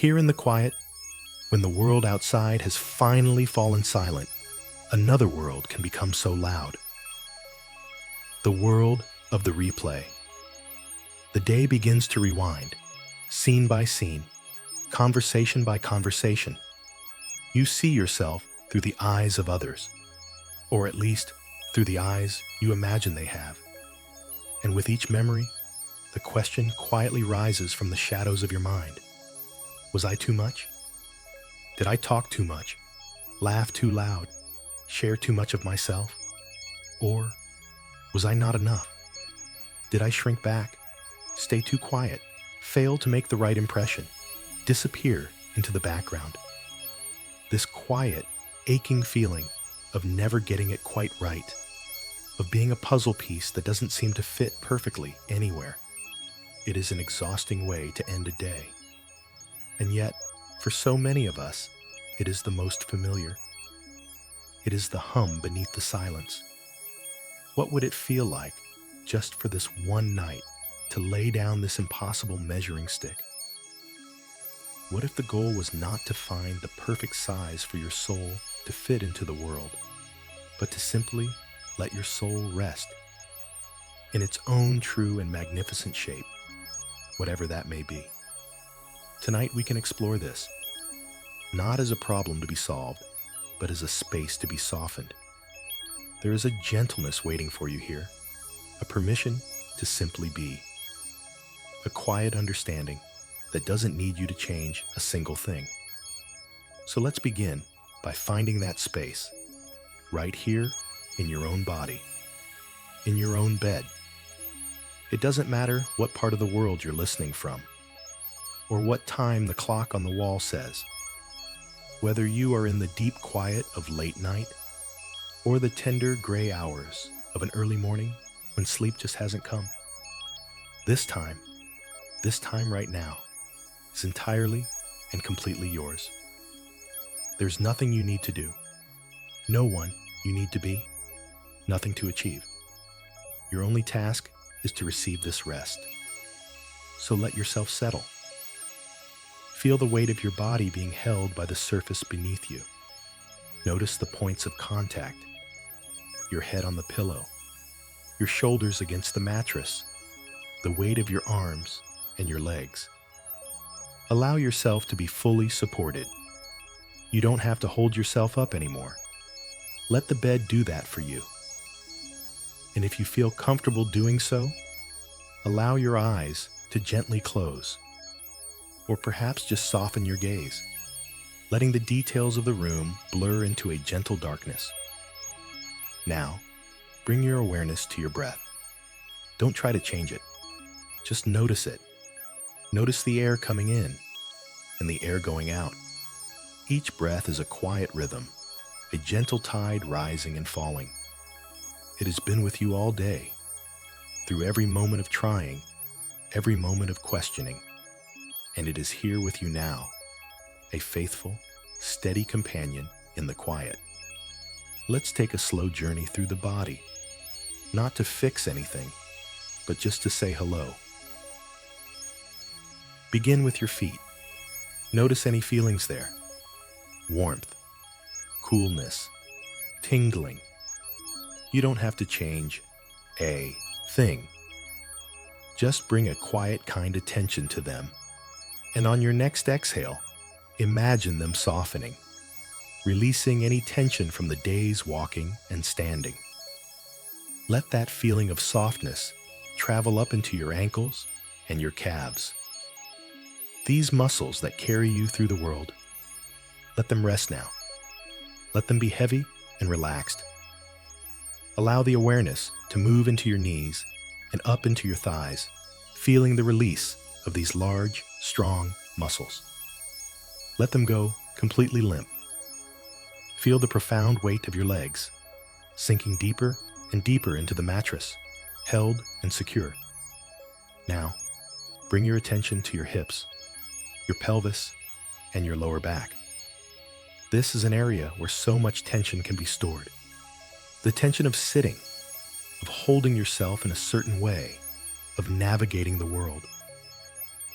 Here in the quiet, when the world outside has finally fallen silent, another world can become so loud. The world of the replay. The day begins to rewind, scene by scene, conversation by conversation. You see yourself through the eyes of others, or at least through the eyes you imagine they have. And with each memory, the question quietly rises from the shadows of your mind. Was I too much? Did I talk too much? Laugh too loud? Share too much of myself? Or was I not enough? Did I shrink back? Stay too quiet? Fail to make the right impression? Disappear into the background? This quiet, aching feeling of never getting it quite right, of being a puzzle piece that doesn't seem to fit perfectly anywhere. It is an exhausting way to end a day. And yet, for so many of us, it is the most familiar. It is the hum beneath the silence. What would it feel like, just for this one night, to lay down this impossible measuring stick? What if the goal was not to find the perfect size for your soul to fit into the world, but to simply let your soul rest in its own true and magnificent shape, whatever that may be? Tonight we can explore this, not as a problem to be solved, but as a space to be softened. There is a gentleness waiting for you here, a permission to simply be, a quiet understanding that doesn't need you to change a single thing. So let's begin by finding that space, right here in your own body, in your own bed. It doesn't matter what part of the world you're listening from, or what time the clock on the wall says. Whether you are in the deep quiet of late night, or the tender gray hours of an early morning when sleep just hasn't come. This time right now, is entirely and completely yours. There's nothing you need to do, no one you need to be, nothing to achieve. Your only task is to receive this rest. So let yourself settle. Feel the weight of your body being held by the surface beneath you. Notice the points of contact, your head on the pillow, your shoulders against the mattress, the weight of your arms and your legs. Allow yourself to be fully supported. You don't have to hold yourself up anymore. Let the bed do that for you. And if you feel comfortable doing so, allow your eyes to gently close, or perhaps just soften your gaze, letting the details of the room blur into a gentle darkness. Now, bring your awareness to your breath. Don't try to change it. Just notice it. Notice the air coming in and the air going out. Each breath is a quiet rhythm, a gentle tide rising and falling. It has been with you all day, through every moment of trying, every moment of questioning, and it is here with you now, a faithful, steady companion in the quiet. Let's take a slow journey through the body, not to fix anything, but just to say hello. Begin with your feet. Notice any feelings there. Warmth, coolness, tingling. You don't have to change a thing. Just bring a quiet kind of tension to them. And on your next exhale, imagine them softening, releasing any tension from the day's walking and standing. Let that feeling of softness travel up into your ankles and your calves. These muscles that carry you through the world, let them rest now. Let them be heavy and relaxed. Allow the awareness to move into your knees and up into your thighs, feeling the release of these large, strong muscles. Let them go completely limp. Feel the profound weight of your legs, sinking deeper and deeper into the mattress, held and secure. Now, bring your attention to your hips, your pelvis, and your lower back. This is an area where so much tension can be stored. The tension of sitting, of holding yourself in a certain way, of navigating the world.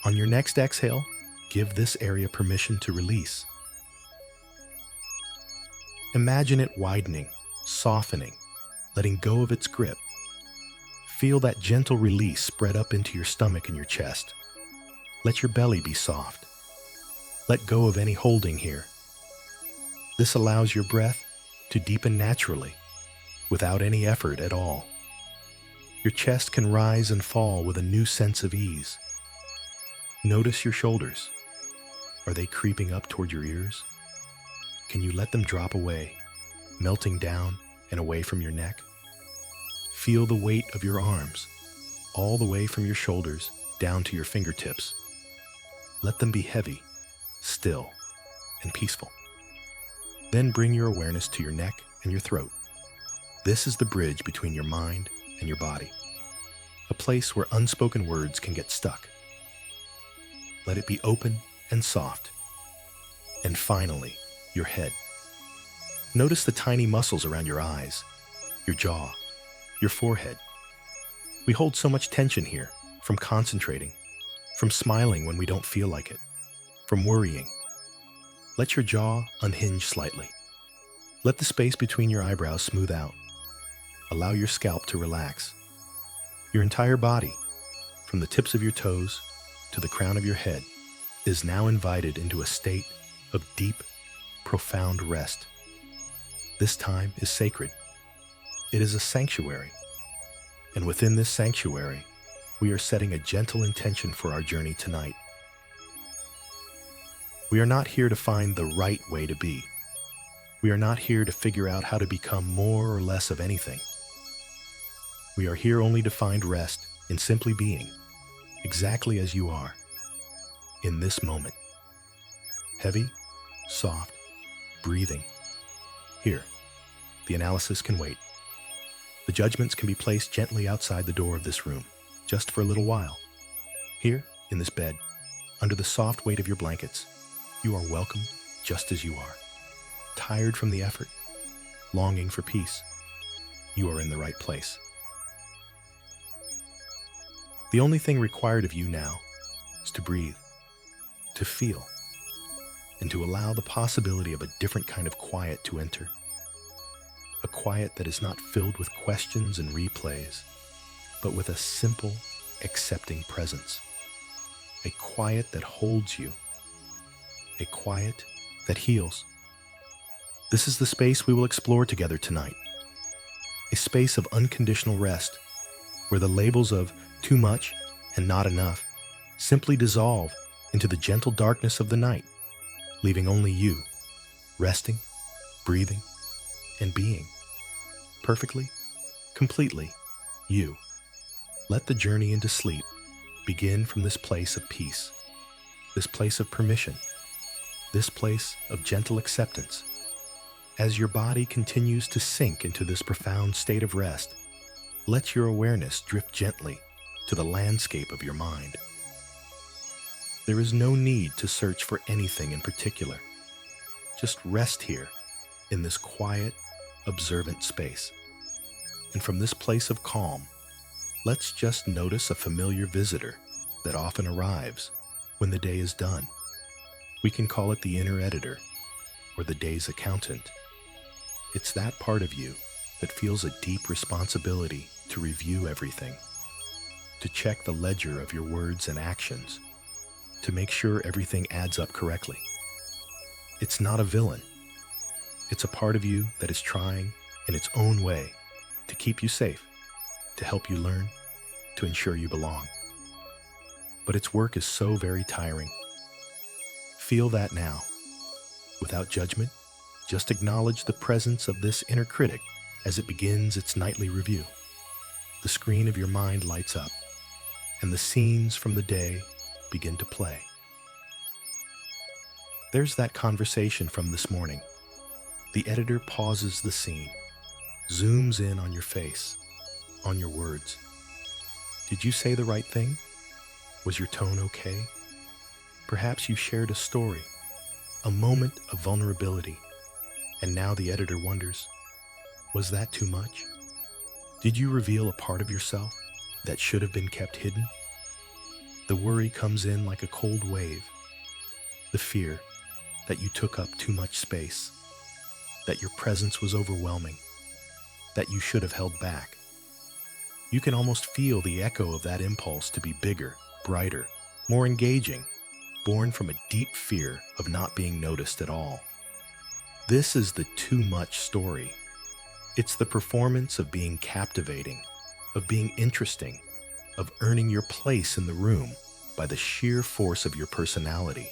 On your next exhale, Give this area permission to release. Imagine it widening, softening, letting go of its grip. Feel that gentle release spread up into your stomach and your chest. Let your belly be soft. Let go of any holding here. This allows your breath to deepen naturally, without any effort at all. Your chest can rise and fall with a new sense of ease. Notice your shoulders. Are they creeping up toward your ears? Can you let them drop away, melting down and away from your neck? Feel the weight of your arms, all the way from your shoulders down to your fingertips. Let them be heavy, still, and peaceful. Then bring your awareness to your neck and your throat. This is the bridge between your mind and your body, a place where unspoken words can get stuck. Let it be open and soft. And finally, your head. Notice the tiny muscles around your eyes, your jaw, your forehead. We hold so much tension here, from concentrating, from smiling when we don't feel like it, from worrying. Let your jaw unhinge slightly. Let the space between your eyebrows smooth out. Allow your scalp to relax. Your entire body, from the tips of your toes to the crown of your head, is now invited into a state of deep, profound rest. This time is sacred. It is a sanctuary. And within this sanctuary, we are setting a gentle intention for our journey tonight. We are not here to find the right way to be. We are not here to figure out how to become more or less of anything. We are here only to find rest in simply being, exactly as you are, in this moment. Heavy, soft, breathing. Here, the analysis can wait. The judgments can be placed gently outside the door of this room, just for a little while. Here, in this bed, under the soft weight of your blankets, you are welcome just as you are. Tired from the effort, longing for peace, you are in the right place. The only thing required of you now is to breathe, to feel, and to allow the possibility of a different kind of quiet to enter. A quiet that is not filled with questions and replays, but with a simple, accepting presence. A quiet that holds you. A quiet that heals. This is the space we will explore together tonight. A space of unconditional rest, where the labels of too much and not enough simply dissolve into the gentle darkness of the night, leaving only you, resting, breathing, and being. Perfectly, completely, you. Let the journey into sleep begin from this place of peace, this place of permission, this place of gentle acceptance. As your body continues to sink into this profound state of rest, let your awareness drift gently to the landscape of your mind. There is no need to search for anything in particular. Just rest here in this quiet, observant space. And from this place of calm, let's just notice a familiar visitor that often arrives when the day is done. We can call it the inner editor or the day's accountant. It's that part of you that feels a deep responsibility to review everything, to check the ledger of your words and actions, to make sure everything adds up correctly. It's not a villain. It's a part of you that is trying, in its own way, to keep you safe, to help you learn, to ensure you belong. But its work is so very tiring. Feel that now. Without judgment, just acknowledge the presence of this inner critic as it begins its nightly review. The screen of your mind lights up, and the scenes from the day begin to play. There's that conversation from this morning. The editor pauses the scene, zooms in on your face, on your words. Did you say the right thing? Was your tone okay? Perhaps you shared a story, a moment of vulnerability, and now the editor wonders, was that too much? Did you reveal a part of yourself that should have been kept hidden? The worry comes in like a cold wave, The fear that you took up too much space, that your presence was overwhelming, that you should have held back. You can almost feel the echo of that impulse to be bigger, brighter, more engaging, born from a deep fear of not being noticed at all. This is the too much story. It's the performance of being captivating, of being interesting, of earning your place in the room by the sheer force of your personality.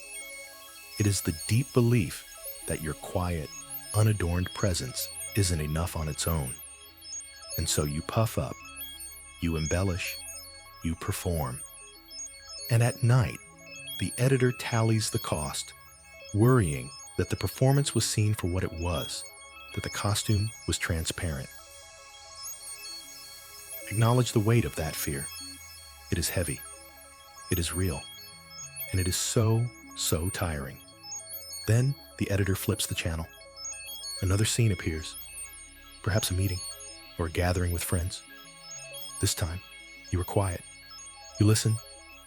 It is the deep belief that your quiet, unadorned presence isn't enough on its own. And so you puff up, you embellish, you perform. And at night, the editor tallies the cost, worrying that the performance was seen for what it was, that the costume was transparent. Acknowledge the weight of that fear. It is heavy, it is real, and it is so tiring. Then the editor flips the channel. Another scene appears, perhaps a meeting or a gathering with friends. This time, you were quiet. You listened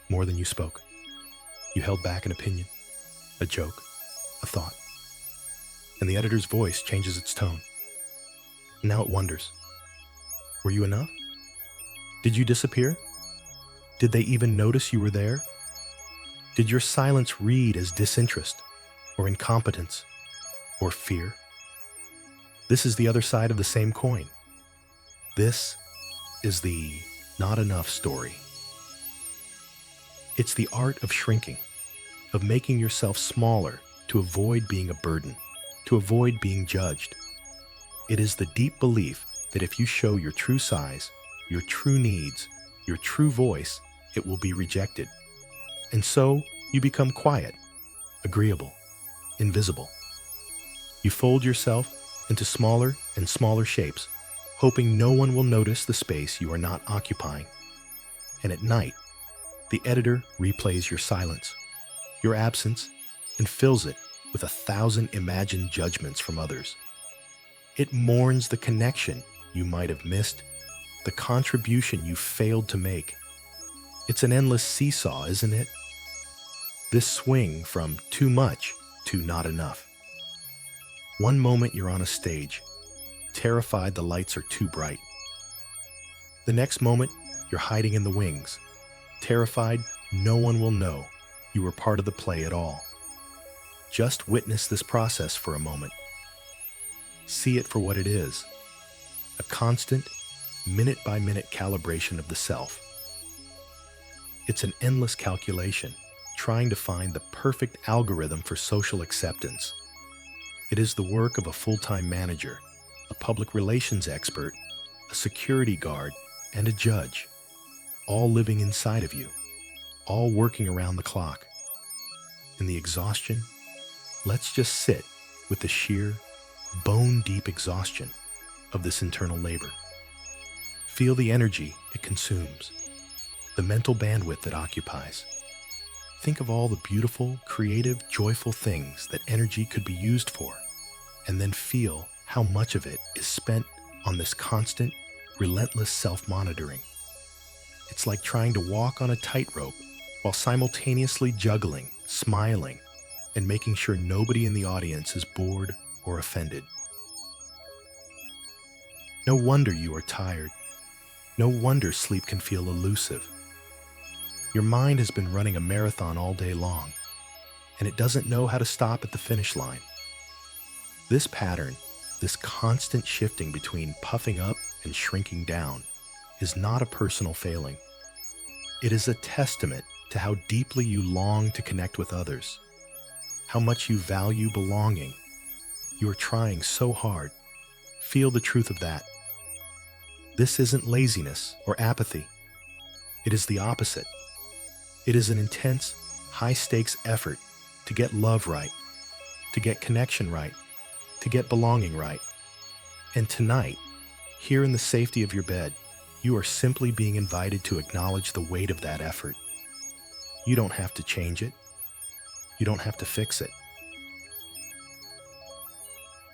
more than you spoke. You held back an opinion, a joke, a thought. And the editor's voice changes its tone. Now it wonders, were you enough? Did you disappear? Did they even notice you were there? Did your silence read as disinterest, or incompetence, or fear? This is the other side of the same coin. This is the not enough story. It's the art of shrinking, of making yourself smaller to avoid being a burden, to avoid being judged. It is the deep belief that if you show your true size, your true needs, your true voice, it will be rejected. And so you become quiet, agreeable, invisible. You fold yourself into smaller and smaller shapes, hoping no one will notice the space you are not occupying. And at night, the editor replays your silence, your absence, and fills it with 1,000 imagined judgments from others. It mourns the connection you might have missed, the contribution you failed to make. It's an endless seesaw, isn't it? This swing from too much to not enough. One moment you're on a stage, terrified the lights are too bright. The next moment, you're hiding in the wings, terrified no one will know you were part of the play at all. Just witness this process for a moment. See it for what it is, a constant, minute-by-minute calibration of the self. It's an endless calculation, trying to find the perfect algorithm for social acceptance. It is the work of a full-time manager, a public relations expert, a security guard, and a judge, all living inside of you, all working around the clock. In the exhaustion, let's just sit with the sheer, bone-deep exhaustion of this internal labor. Feel the energy it consumes, the mental bandwidth it occupies. Think of all the beautiful, creative, joyful things that energy could be used for, and then feel how much of it is spent on this constant, relentless self-monitoring. It's like trying to walk on a tightrope while simultaneously juggling, smiling, and making sure nobody in the audience is bored or offended. No wonder you are tired. No wonder sleep can feel elusive. Your mind has been running a marathon all day long, and it doesn't know how to stop at the finish line. This pattern, this constant shifting between puffing up and shrinking down, is not a personal failing. It is a testament to how deeply you long to connect with others, how much you value belonging. You are trying so hard. Feel the truth of that. This isn't laziness or apathy. It is the opposite. It is an intense, high-stakes effort to get love right, to get connection right, to get belonging right. And tonight, here in the safety of your bed, you are simply being invited to acknowledge the weight of that effort. You don't have to change it. You don't have to fix it.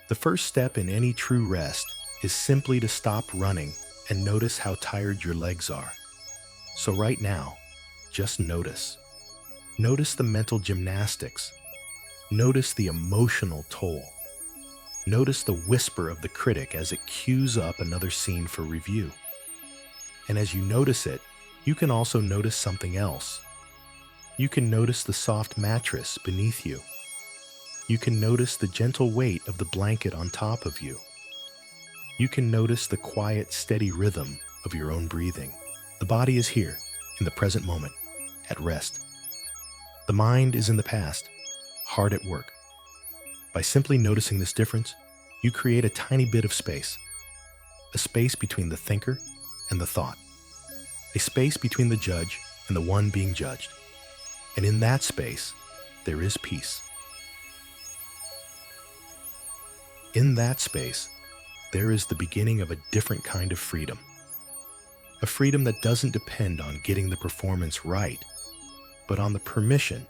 The first step in any true rest is simply to stop running and notice how tired your legs are. So right now, just notice. Notice the mental gymnastics, Notice the emotional toll. Notice the whisper of the critic as it cues up another scene for review. And as you notice it, you can also notice something else. You can notice the soft mattress beneath you. You can notice the gentle weight of the blanket on top of you. You can notice the quiet, steady rhythm of your own breathing. The body is here, in the present moment, at rest. The mind is in the past, hard at work. By simply noticing this difference, you create a tiny bit of space. A space between the thinker and the thought. A space between the judge and the one being judged. And in that space, there is peace. In that space, there is the beginning of a different kind of freedom. A freedom that doesn't depend on getting the performance right, but on the permission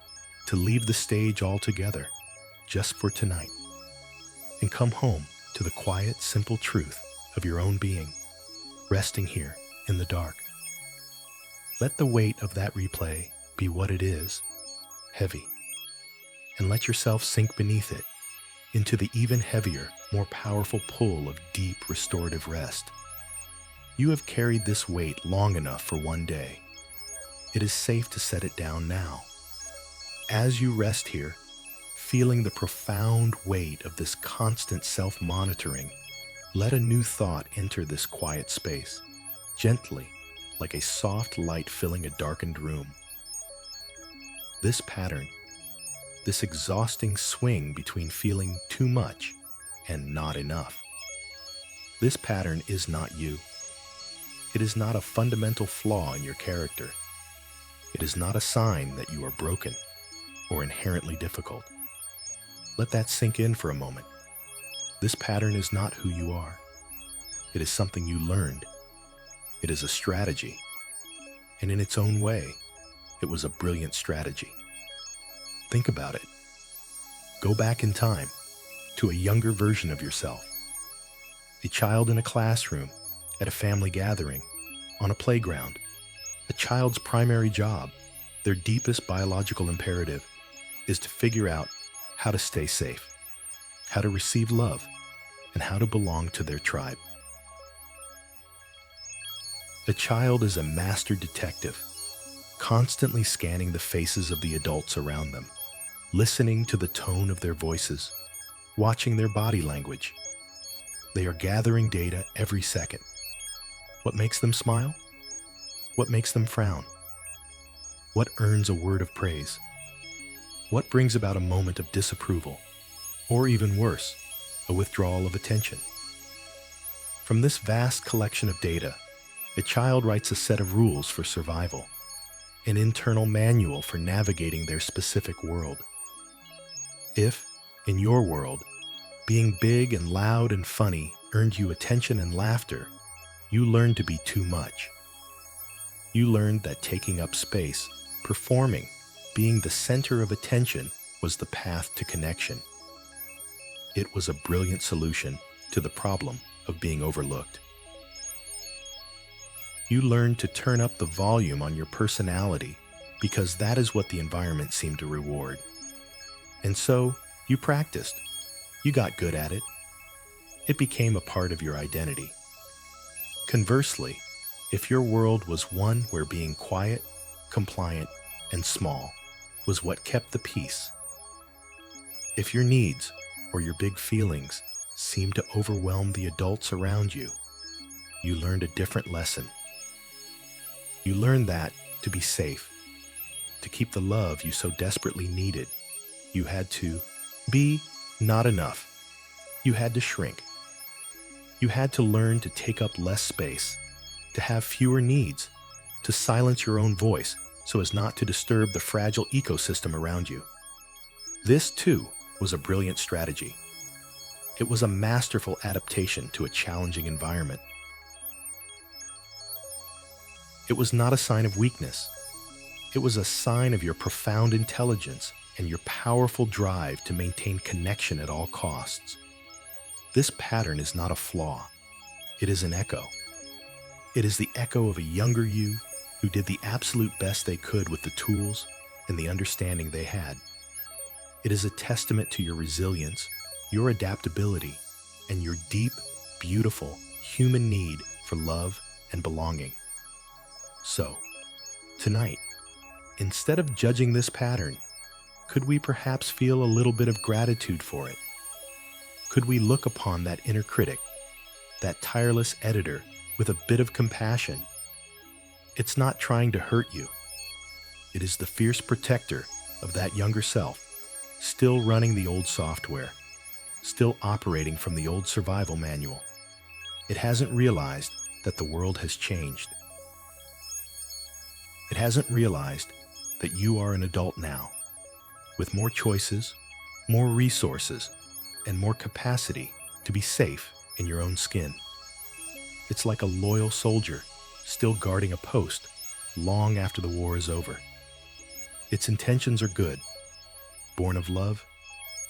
to leave the stage altogether, just for tonight, and come home to the quiet, simple truth of your own being, resting here in the dark. Let the weight of that replay be what it is, heavy, and let yourself sink beneath it into the even heavier, more powerful pull of deep, restorative rest. You have carried this weight long enough for one day. It is safe to set it down now. As you rest here, feeling the profound weight of this constant self-monitoring, let a new thought enter this quiet space, gently, like a soft light filling a darkened room. This pattern, this exhausting swing between feeling too much and not enough. This pattern is not you. It is not a fundamental flaw in your character. It is not a sign that you are broken or inherently difficult. Let that sink in for a moment. This pattern is not who you are. It is something you learned. It is a strategy. And in its own way, it was a brilliant strategy. Think about it. Go back in time to a younger version of yourself. A child in a classroom, at a family gathering, on a playground. A child's primary job, their deepest biological imperative, is to figure out how to stay safe, how to receive love, and how to belong to their tribe. A child is a master detective, constantly scanning the faces of the adults around them, listening to the tone of their voices, watching their body language. They are gathering data every second. What makes them smile? What makes them frown? What earns a word of praise? What brings about a moment of disapproval? Or even worse, a withdrawal of attention? From this vast collection of data, a child writes a set of rules for survival, an internal manual for navigating their specific world. If, in your world, being big and loud and funny earned you attention and laughter, you learned to be too much. You learned that taking up space, performing, being the center of attention was the path to connection. It was a brilliant solution to the problem of being overlooked. You learned to turn up the volume on your personality because that is what the environment seemed to reward. And so, you practiced. You got good at it. It became a part of your identity. Conversely, if your world was one where being quiet, compliant, and small was what kept the peace, if your needs or your big feelings seemed to overwhelm the adults around you, you learned a different lesson. You learned that to be safe, to keep the love you so desperately needed, you had to be not enough. You had to shrink. You had to learn to take up less space, to have fewer needs, to silence your own voice so as not to disturb the fragile ecosystem around you. This, too, was a brilliant strategy. It was a masterful adaptation to a challenging environment. It was not a sign of weakness. It was a sign of your profound intelligence and your powerful drive to maintain connection at all costs. This pattern is not a flaw. It is an echo. It is the echo of a younger you who did the absolute best they could with the tools and the understanding they had. It is a testament to your resilience, your adaptability, and your deep, beautiful human need for love and belonging. So, tonight, instead of judging this pattern, could we perhaps feel a little bit of gratitude for it? Could we look upon that inner critic, that tireless editor, with a bit of compassion? It's not trying to hurt you. It is the fierce protector of that younger self, still running the old software, still operating from the old survival manual. It hasn't realized that the world has changed. It hasn't realized that you are an adult now, with more choices, more resources, and more capacity to be safe in your own skin. It's like a loyal soldier still guarding a post long after the war is over. Its intentions are good, born of love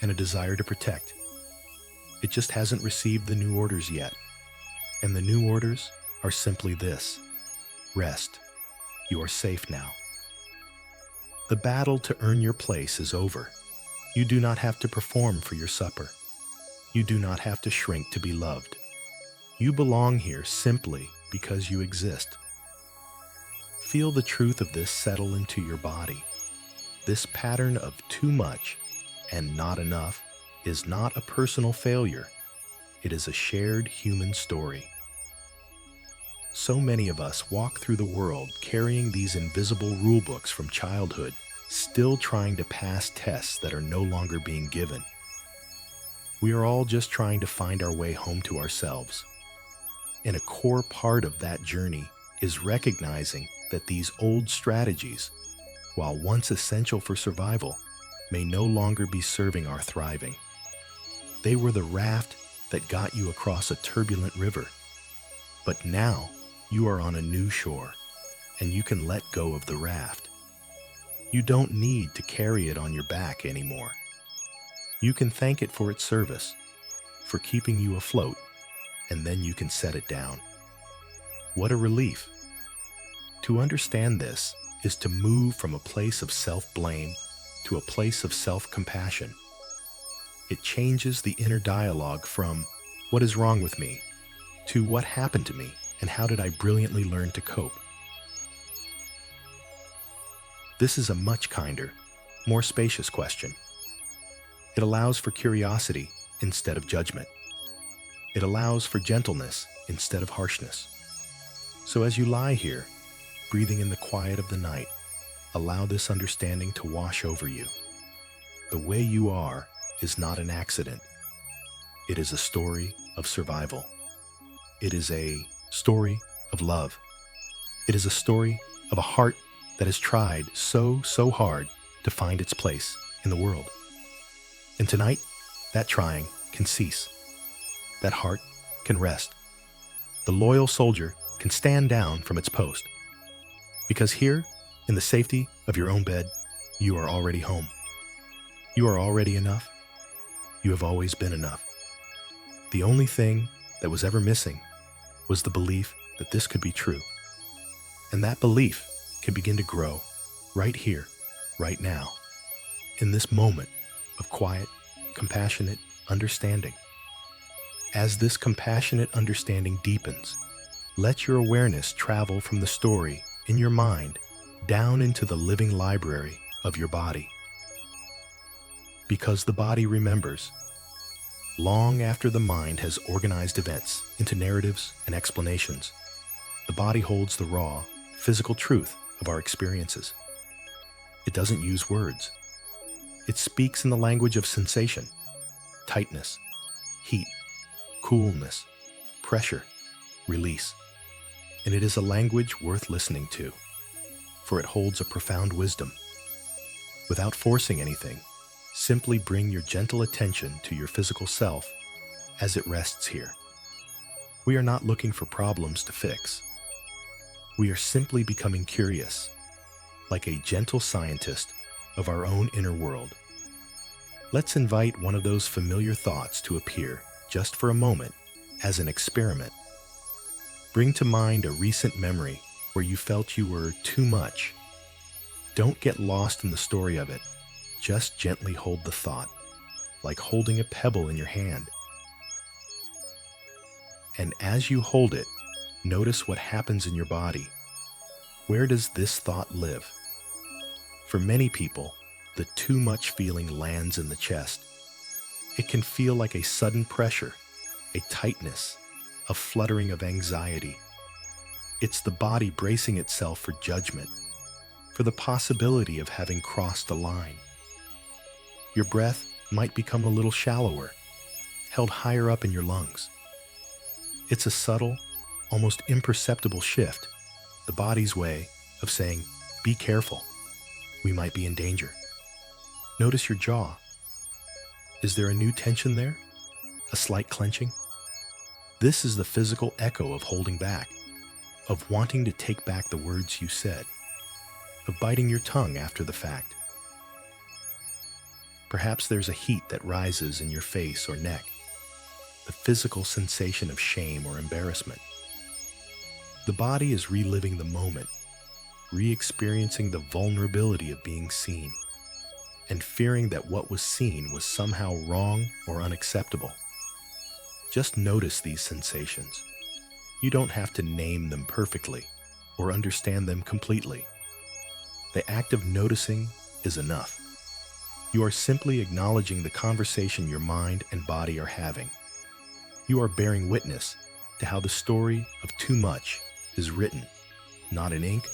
and a desire to protect. It just hasn't received the new orders yet. And the new orders are simply this: rest. You are safe now. The battle to earn your place is over. You do not have to perform for your supper. You do not have to shrink to be loved. You belong here simply because you exist. Feel the truth of this settle into your body. This pattern of too much and not enough is not a personal failure. It is a shared human story. So many of us walk through the world carrying these invisible rulebooks from childhood, still trying to pass tests that are no longer being given. We are all just trying to find our way home to ourselves. And a core part of that journey is recognizing that these old strategies, while once essential for survival, may no longer be serving our thriving. They were the raft that got you across a turbulent river. But now you are on a new shore, and you can let go of the raft. You don't need to carry it on your back anymore. You can thank it for its service, for keeping you afloat, and then you can set it down. What a relief! To understand this is to move from a place of self-blame to a place of self-compassion. It changes the inner dialogue from "what is wrong with me" to "what happened to me and how did I brilliantly learn to cope?" This is a much kinder, more spacious question. It allows for curiosity instead of judgment. It allows for gentleness instead of harshness. So as you lie here, breathing in the quiet of the night, allow this understanding to wash over you. The way you are is not an accident. It is a story of survival. It is a story of love. It is a story of a heart that has tried so hard to find its place in the world. And tonight, that trying can cease. That heart can rest. The loyal soldier can stand down from its post. Because here, in the safety of your own bed, you are already home. You are already enough. You have always been enough. The only thing that was ever missing was the belief that this could be true. And that belief can begin to grow right here, right now, in this moment of quiet, compassionate understanding. As this compassionate understanding deepens, let your awareness travel from the story in your mind down into the living library of your body. Because the body remembers. Long after the mind has organized events into narratives and explanations, the body holds the raw, physical truth of our experiences. It doesn't use words. It speaks in the language of sensation, tightness, heat, coolness, pressure, release. And it is a language worth listening to, for it holds a profound wisdom. Without forcing anything, simply bring your gentle attention to your physical self as it rests here. We are not looking for problems to fix. We are simply becoming curious, like a gentle scientist of our own inner world. Let's invite one of those familiar thoughts to appear just for a moment as an experiment. Bring to mind a recent memory where you felt you were too much. Don't get lost in the story of it. Just gently hold the thought, like holding a pebble in your hand. And as you hold it, notice what happens in your body. Where does this thought live? For many people, the too much feeling lands in the chest. It can feel like a sudden pressure, a tightness, a fluttering of anxiety. It's the body bracing itself for judgment, for the possibility of having crossed a line. Your breath might become a little shallower, held higher up in your lungs. It's a subtle, almost imperceptible shift, the body's way of saying, "Be careful, we might be in danger." Notice your jaw. Is there a new tension there? A slight clenching? This is the physical echo of holding back, of wanting to take back the words you said, of biting your tongue after the fact. Perhaps there's a heat that rises in your face or neck, the physical sensation of shame or embarrassment. The body is reliving the moment, re-experiencing the vulnerability of being seen, and fearing that what was seen was somehow wrong or unacceptable. Just notice these sensations. You don't have to name them perfectly or understand them completely. The act of noticing is enough. You are simply acknowledging the conversation your mind and body are having. You are bearing witness to how the story of too much is written, not in ink,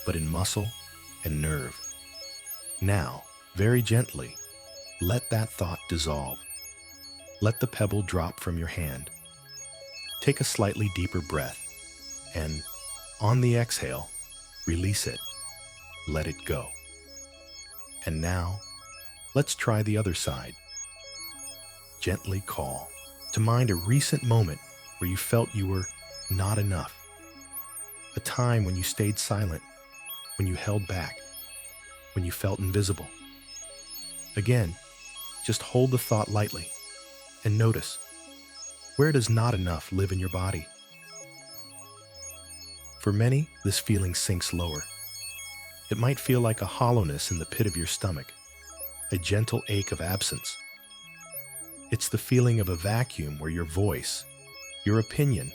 but in muscle and nerve. Now, very gently, let that thought dissolve. Let the pebble drop from your hand. Take a slightly deeper breath, and on the exhale, release it. Let it go. And now, let's try the other side. Gently call to mind a recent moment where you felt you were not enough. A time when you stayed silent, when you held back, when you felt invisible. Again, just hold the thought lightly and notice, where does not enough live in your body? For many, this feeling sinks lower. It might feel like a hollowness in the pit of your stomach, a gentle ache of absence. It's the feeling of a vacuum where your voice, your opinion,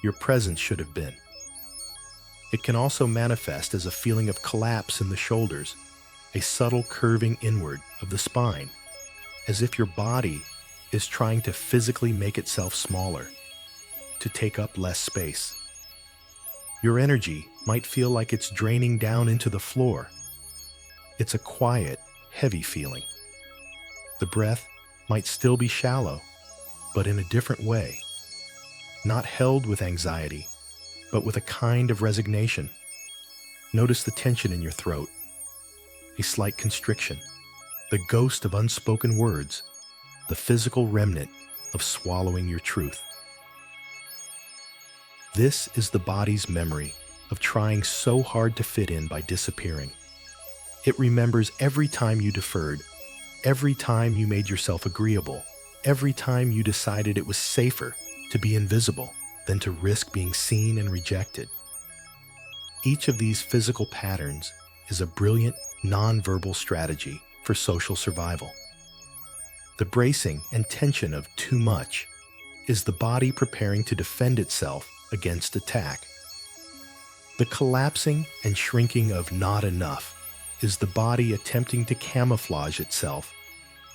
your presence should have been. It can also manifest as a feeling of collapse in the shoulders, a subtle curving inward of the spine, as if your body is trying to physically make itself smaller, to take up less space. Your energy might feel like it's draining down into the floor. It's a quiet, heavy feeling. The breath might still be shallow, but in a different way. Not held with anxiety, but with a kind of resignation. Notice the tension in your throat, a slight constriction, the ghost of unspoken words, the physical remnant of swallowing your truth. This is the body's memory of trying so hard to fit in by disappearing. It remembers every time you deferred, every time you made yourself agreeable, every time you decided it was safer to be invisible than to risk being seen and rejected. Each of these physical patterns is a brilliant, nonverbal strategy for social survival. The bracing and tension of too much is the body preparing to defend itself against attack. The collapsing and shrinking of not enough is the body attempting to camouflage itself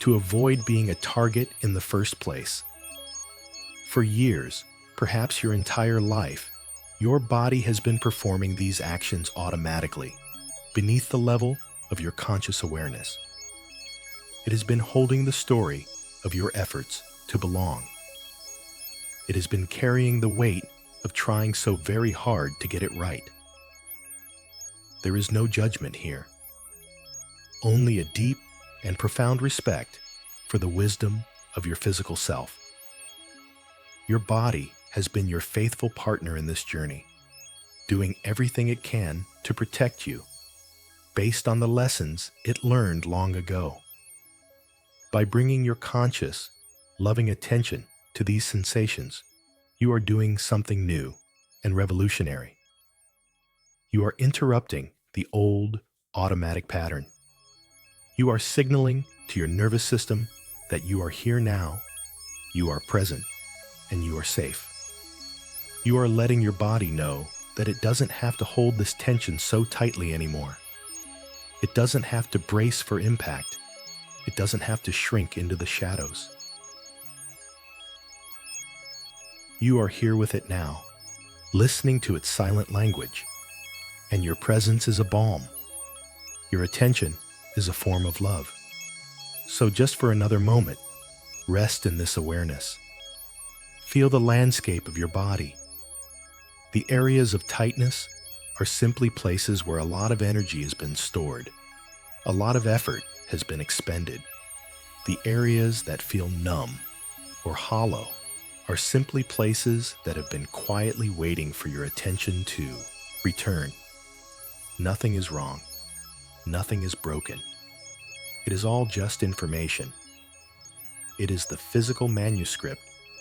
to avoid being a target in the first place. For years, perhaps your entire life, your body has been performing these actions automatically, beneath the level of your conscious awareness. It has been holding the story of your efforts to belong. It has been carrying the weight of trying so very hard to get it right. There is no judgment here, only a deep and profound respect for the wisdom of your physical self. Your body has been your faithful partner in this journey, doing everything it can to protect you, based on the lessons it learned long ago. By bringing your conscious, loving attention to these sensations, you are doing something new and revolutionary. You are interrupting the old, automatic pattern. You are signaling to your nervous system that you are here now, you are present, and you are safe. You are letting your body know that it doesn't have to hold this tension so tightly anymore. It doesn't have to brace for impact. It doesn't have to shrink into the shadows. You are here with it now, listening to its silent language, and your presence is a balm. Your attention is a form of love. So just for another moment, rest in this awareness. Feel the landscape of your body. The areas of tightness are simply places where a lot of energy has been stored. A lot of effort has been expended. The areas that feel numb or hollow are simply places that have been quietly waiting for your attention to return. Nothing is wrong. Nothing is broken. It is all just information. It is the physical manuscript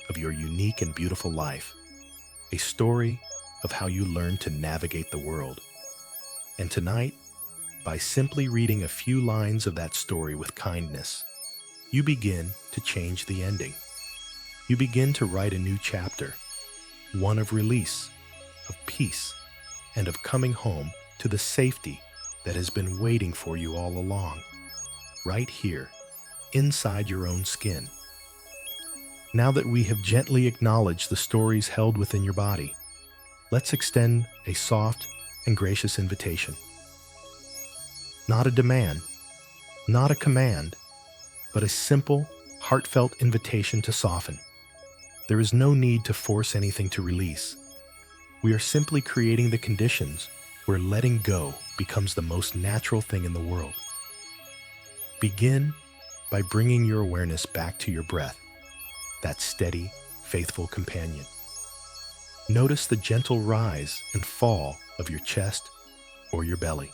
of your unique and beautiful life, a story of how you learn to navigate the world. And tonight, by simply reading a few lines of that story with kindness, you begin to change the ending. You begin to write a new chapter, one of release, of peace, and of coming home to the safety that has been waiting for you all along, right here, inside your own skin. Now that we have gently acknowledged the stories held within your body, let's extend a soft and gracious invitation. Not a demand, not a command, but a simple, heartfelt invitation to soften. There is no need to force anything to release. We are simply creating the conditions where letting go becomes the most natural thing in the world. Begin by bringing your awareness back to your breath, that steady, faithful companion. Notice the gentle rise and fall of your chest or your belly.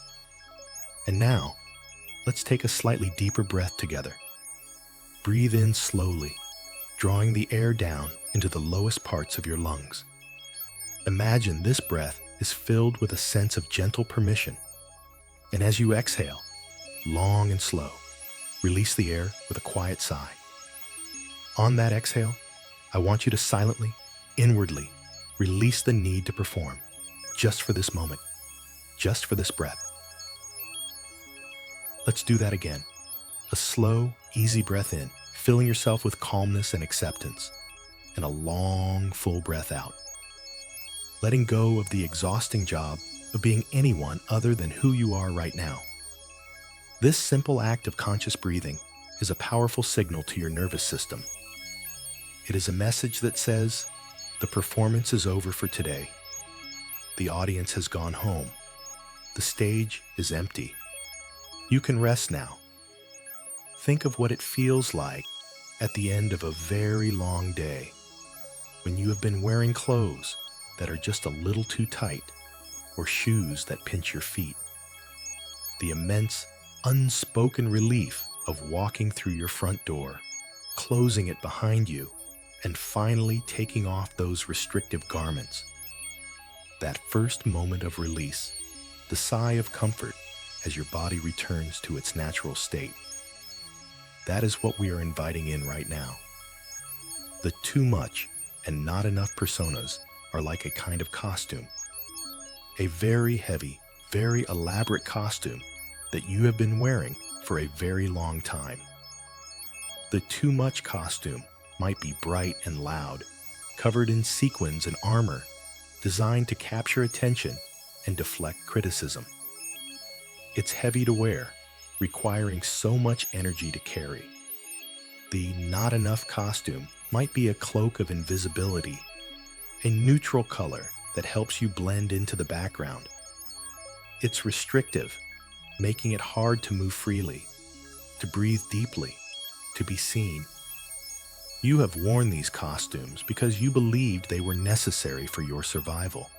And now, let's take a slightly deeper breath together. Breathe in slowly, drawing the air down into the lowest parts of your lungs. Imagine this breath is filled with a sense of gentle permission. And as you exhale, long and slow, release the air with a quiet sigh. On that exhale, I want you to silently, inwardly, release the need to perform, just for this moment, just for this breath. Let's do that again. A slow, easy breath in, filling yourself with calmness and acceptance, and a long, full breath out. Letting go of the exhausting job of being anyone other than who you are right now. This simple act of conscious breathing is a powerful signal to your nervous system. It is a message that says, the performance is over for today. The audience has gone home. The stage is empty. You can rest now. Think of what it feels like at the end of a very long day, when you have been wearing clothes that are just a little too tight, or shoes that pinch your feet. The immense, unspoken relief of walking through your front door, closing it behind you, and finally taking off those restrictive garments. That first moment of release, the sigh of comfort as your body returns to its natural state. That is what we are inviting in right now. The too much and not enough personas are like a kind of costume. A very heavy, very elaborate costume that you have been wearing for a very long time. The too much costume might be bright and loud, covered in sequins and armor, designed to capture attention and deflect criticism. It's heavy to wear, requiring so much energy to carry. The not enough costume might be a cloak of invisibility, a neutral color that helps you blend into the background. It's restrictive, making it hard to move freely, to breathe deeply, to be seen. You have worn these costumes because you believed they were necessary for your survival.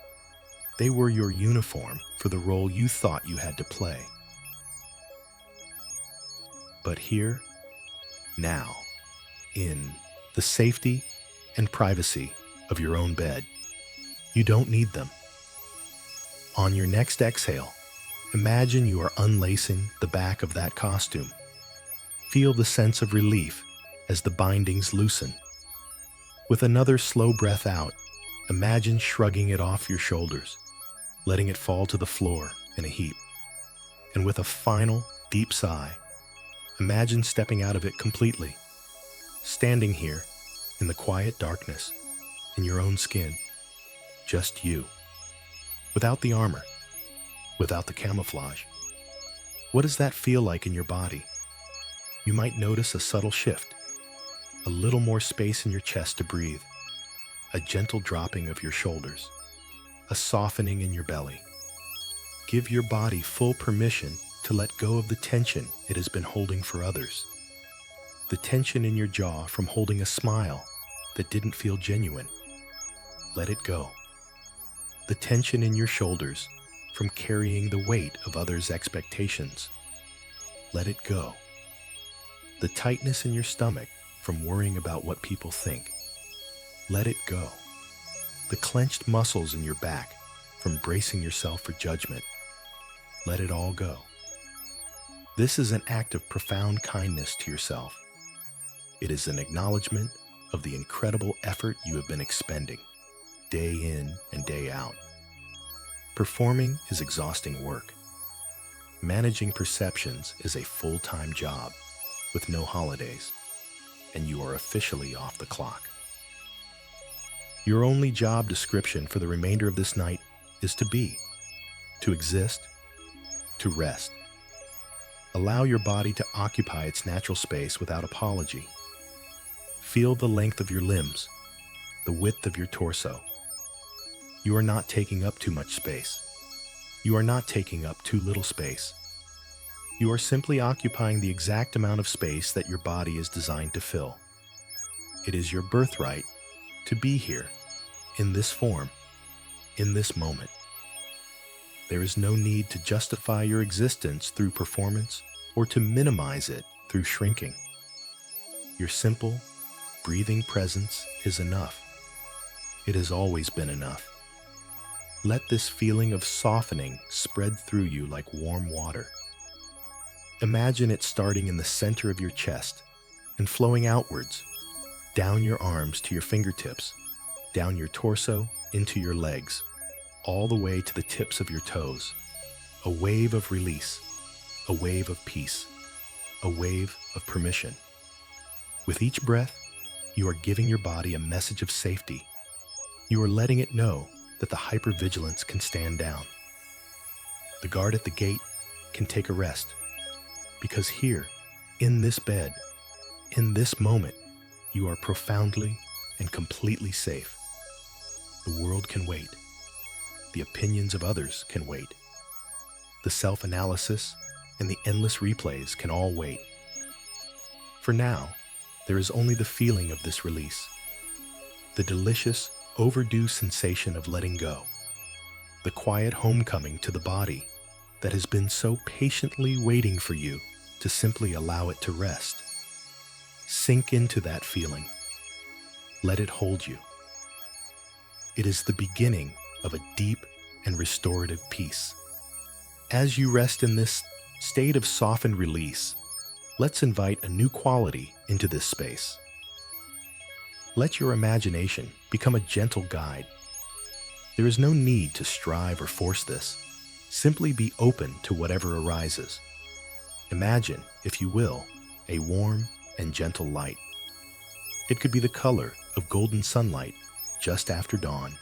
They were your uniform for the role you thought you had to play. But here, now, in the safety and privacy of your own bed, you don't need them. On your next exhale, imagine you are unlacing the back of that costume, Feel the sense of relief as the bindings loosen. With another slow breath out, imagine shrugging it off your shoulders, letting it fall to the floor in a heap. And with a final, deep sigh, imagine stepping out of it completely, standing here in the quiet darkness, in your own skin, just you, without the armor, without the camouflage. What does that feel like in your body? You might notice a subtle shift, a little more space in your chest to breathe, a gentle dropping of your shoulders, a softening in your belly. Give your body full permission to let go of the tension it has been holding for others. The tension in your jaw from holding a smile that didn't feel genuine. Let it go. The tension in your shoulders from carrying the weight of others' expectations. Let it go. The tightness in your stomach from worrying about what people think. Let it go. The clenched muscles in your back from bracing yourself for judgment. Let it all go. This is an act of profound kindness to yourself. It is an acknowledgement of the incredible effort you have been expending, day in and day out. Performing is exhausting work. Managing perceptions is a full-time job with no holidays, and you are officially off the clock. Your only job description for the remainder of this night is to be, to exist, to rest. Allow your body to occupy its natural space without apology. Feel the length of your limbs, the width of your torso. You are not taking up too much space. You are not taking up too little space. You are simply occupying the exact amount of space that your body is designed to fill. It is your birthright to be here, in this form, in this moment. There is no need to justify your existence through performance or to minimize it through shrinking. Your simple, breathing presence is enough. It has always been enough. Let this feeling of softening spread through you like warm water. Imagine it starting in the center of your chest and flowing outwards, down your arms to your fingertips, down your torso into your legs, all the way to the tips of your toes. A wave of release, a wave of peace, a wave of permission. With each breath, you are giving your body a message of safety. You are letting it know that the hypervigilance can stand down. The guard at the gate can take a rest, because here, in this bed, in this moment, you are profoundly and completely safe. The world can wait. The opinions of others can wait. The self-analysis and the endless replays can all wait. For now, there is only the feeling of this release, the delicious, overdue sensation of letting go, the quiet homecoming to the body that has been so patiently waiting for you to simply allow it to rest. Sink into that feeling. Let it hold you. It is the beginning of a deep and restorative peace. As you rest in this state of softened release, let's invite a new quality into this space. Let your imagination become a gentle guide. There is no need to strive or force this. Simply be open to whatever arises. Imagine, if you will, a warm and gentle light. It could be the color of golden sunlight just after dawn,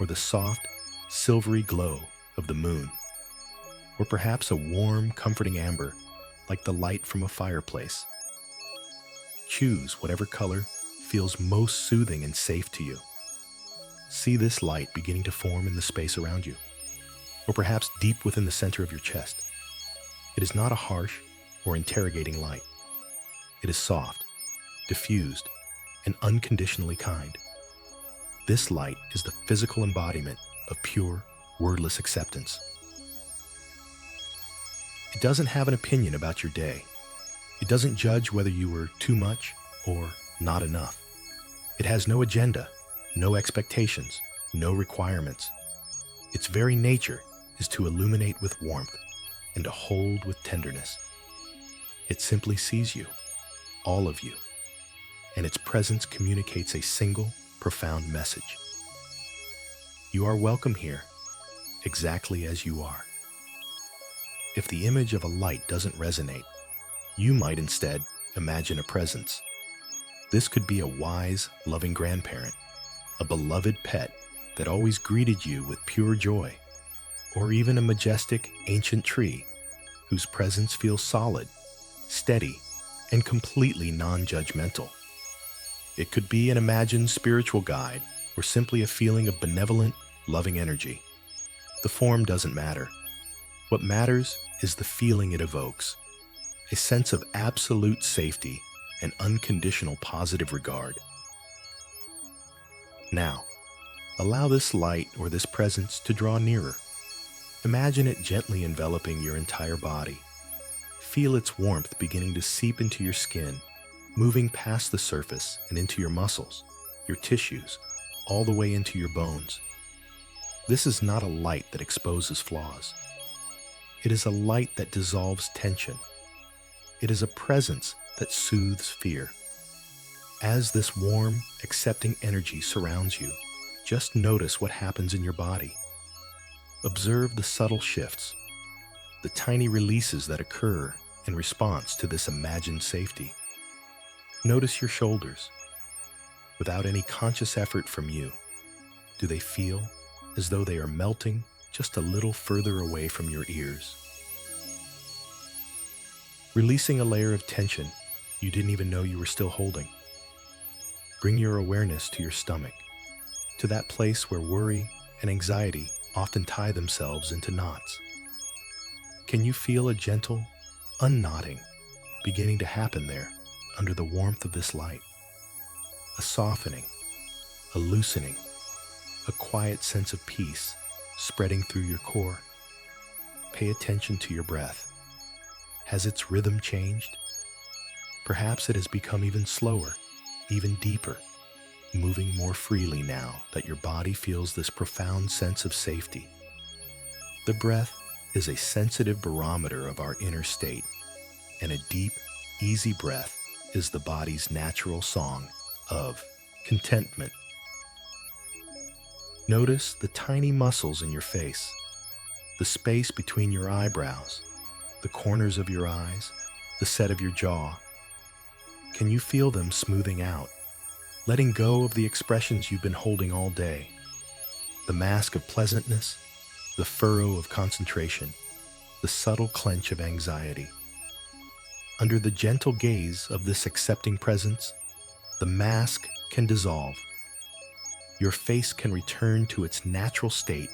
or the soft, silvery glow of the moon, or perhaps a warm, comforting amber like the light from a fireplace. Choose whatever color feels most soothing and safe to you. See this light beginning to form in the space around you, or perhaps deep within the center of your chest. It is not a harsh or interrogating light. It is soft, diffused, and unconditionally kind. This light is the physical embodiment of pure, wordless acceptance. It doesn't have an opinion about your day. It doesn't judge whether you were too much or not enough. It has no agenda, no expectations, no requirements. Its very nature is to illuminate with warmth and to hold with tenderness. It simply sees you, all of you, and its presence communicates a single, profound message. You are welcome here, exactly as you are. If the image of a light doesn't resonate, you might instead imagine a presence. This could be a wise, loving grandparent, a beloved pet that always greeted you with pure joy, or even a majestic, ancient tree whose presence feels solid, steady, and completely non-judgmental. It could be an imagined spiritual guide or simply a feeling of benevolent, loving energy. The form doesn't matter. What matters is the feeling it evokes, a sense of absolute safety and unconditional positive regard. Now, allow this light or this presence to draw nearer. Imagine it gently enveloping your entire body. Feel its warmth beginning to seep into your skin, moving past the surface and into your muscles, your tissues, all the way into your bones. This is not a light that exposes flaws. It is a light that dissolves tension. It is a presence that soothes fear. As this warm, accepting energy surrounds you, just notice what happens in your body. Observe the subtle shifts, the tiny releases that occur in response to this imagined safety. Notice your shoulders. Without any conscious effort from you, do they feel as though they are melting just a little further away from your ears? Releasing a layer of tension you didn't even know you were still holding. Bring your awareness to your stomach, to that place where worry and anxiety often tie themselves into knots. Can you feel a gentle unknotting beginning to happen there under the warmth of this light? A softening, a loosening, a quiet sense of peace spreading through your core. Pay attention to your breath. Has its rhythm changed? Perhaps it has become even slower, even deeper, moving more freely now that your body feels this profound sense of safety. The breath is a sensitive barometer of our inner state, and a deep, easy breath is the body's natural song of contentment. Notice the tiny muscles in your face, the space between your eyebrows, the corners of your eyes, the set of your jaw. Can you feel them smoothing out, letting go of the expressions you've been holding all day? The mask of pleasantness, the furrow of concentration, the subtle clench of anxiety. Under the gentle gaze of this accepting presence, the mask can dissolve. Your face can return to its natural state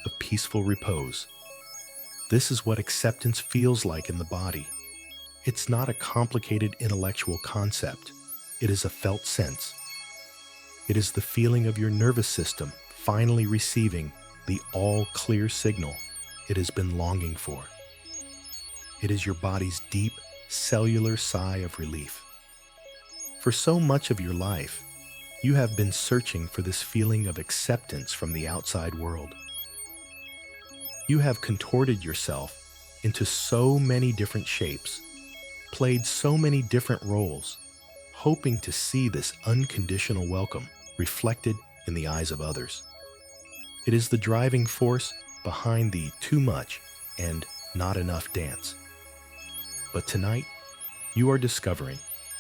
of peaceful repose. This is what acceptance feels like in the body. It's not a complicated intellectual concept. It is a felt sense. It is the feeling of your nervous system finally receiving the all-clear signal it has been longing for. It is your body's deep, cellular sigh of relief. For so much of your life, you have been searching for this feeling of acceptance from the outside world. You have contorted yourself into so many different shapes, played so many different roles, hoping to see this unconditional welcome reflected in the eyes of others. It is the driving force behind the too much and not enough dance. But tonight, you are discovering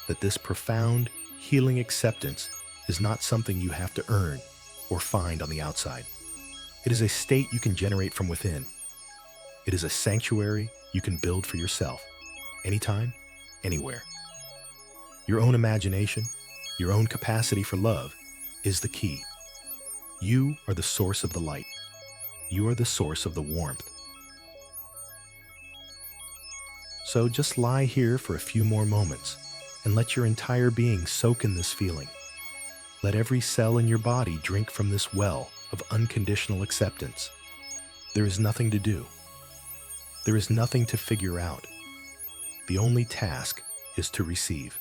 that this profound, healing acceptance is not something you have to earn or find on the outside. It is a state you can generate from within. It is a sanctuary you can build for yourself, anytime, anywhere. Your own imagination, your own capacity for love is the key. You are the source of the light. You are the source of the warmth. So just lie here for a few more moments and let your entire being soak in this feeling. Let every cell in your body drink from this well of unconditional acceptance. There is nothing to do. There is nothing to figure out. The only task is to receive.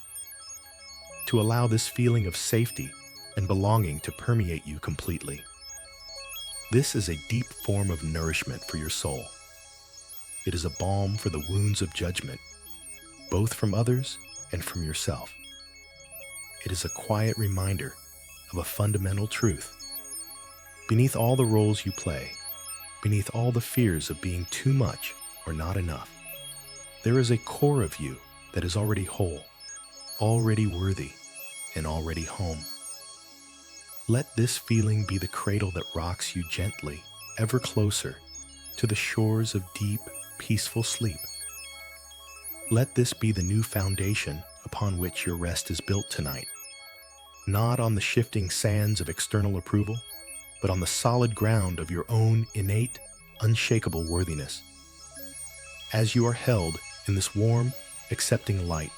To allow this feeling of safety and belonging to permeate you completely. This is a deep form of nourishment for your soul. It is a balm for the wounds of judgment, both from others and from yourself. It is a quiet reminder of a fundamental truth. Beneath all the roles you play, beneath all the fears of being too much or not enough, there is a core of you that is already whole, already worthy, and already home. Let this feeling be the cradle that rocks you gently, ever closer, to the shores of deep, peaceful sleep. Let this be the new foundation upon which your rest is built tonight, not on the shifting sands of external approval, but on the solid ground of your own innate, unshakable worthiness. As you are held in this warm, accepting light,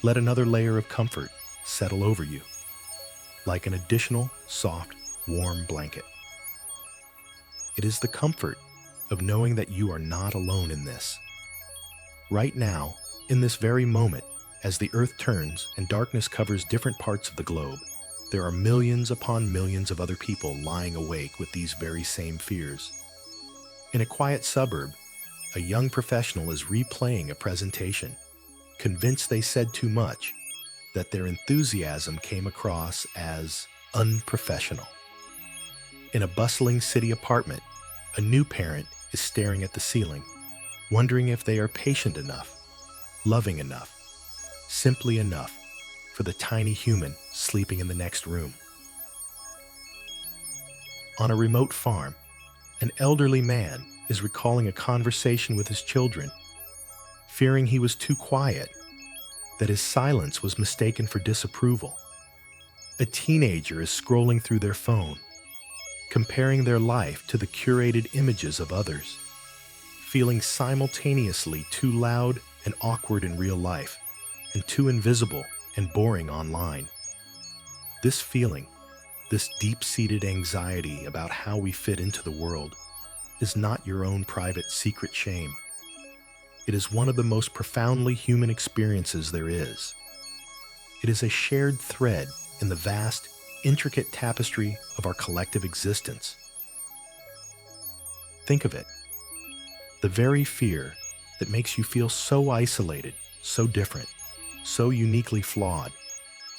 let another layer of comfort settle over you, like an additional, soft, warm blanket. It is the comfort of knowing that you are not alone in this. Right now, in this very moment, as the earth turns and darkness covers different parts of the globe, there are millions upon millions of other people lying awake with these very same fears. In a quiet suburb, a young professional is replaying a presentation, convinced they said too much, that their enthusiasm came across as unprofessional. In a bustling city apartment, a new parent is staring at the ceiling, wondering if they are patient enough, loving enough, simply enough for the tiny human sleeping in the next room. On a remote farm, an elderly man is recalling a conversation with his children, fearing he was too quiet, that his silence was mistaken for disapproval. A teenager is scrolling through their phone, comparing their life to the curated images of others, feeling simultaneously too loud and awkward in real life, and too invisible and boring online. This feeling, this deep-seated anxiety about how we fit into the world, is not your own private secret shame. It is one of the most profoundly human experiences there is. It is a shared thread in the vast, intricate tapestry of our collective existence. Think of it. The very fear that makes you feel so isolated, so different, so uniquely flawed,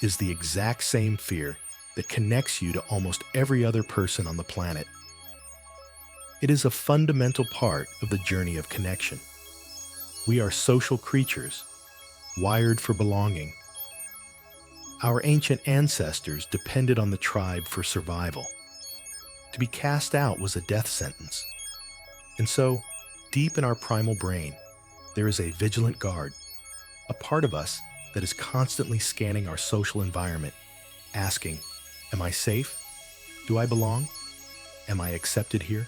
is the exact same fear that connects you to almost every other person on the planet. It is a fundamental part of the journey of connection. We are social creatures, wired for belonging. Our ancient ancestors depended on the tribe for survival. To be cast out was a death sentence. And so, deep in our primal brain, there is a vigilant guard, a part of us that is constantly scanning our social environment, asking, am I safe? Do I belong? Am I accepted here?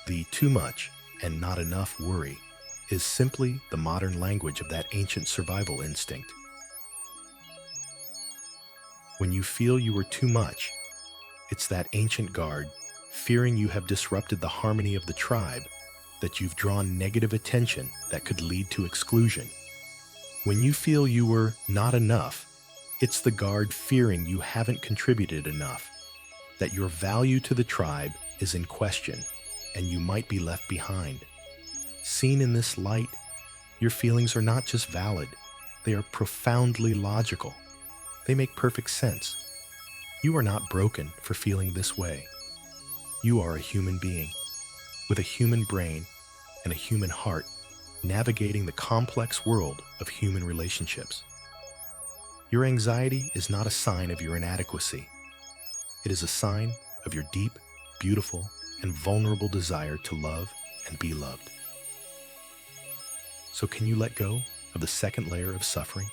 The too much and not enough worry is simply the modern language of that ancient survival instinct. When you feel you are too much, it's that ancient guard, fearing you have disrupted the harmony of the tribe, that you've drawn negative attention that could lead to exclusion. When you feel you were not enough, it's the guard fearing you haven't contributed enough, that your value to the tribe is in question, and you might be left behind. Seen in this light, your feelings are not just valid, they are profoundly logical. They make perfect sense. You are not broken for feeling this way. You are a human being, with a human brain and a human heart, navigating the complex world of human relationships. Your anxiety is not a sign of your inadequacy. It is a sign of your deep, beautiful, and vulnerable desire to love and be loved. So can you let go of the second layer of suffering?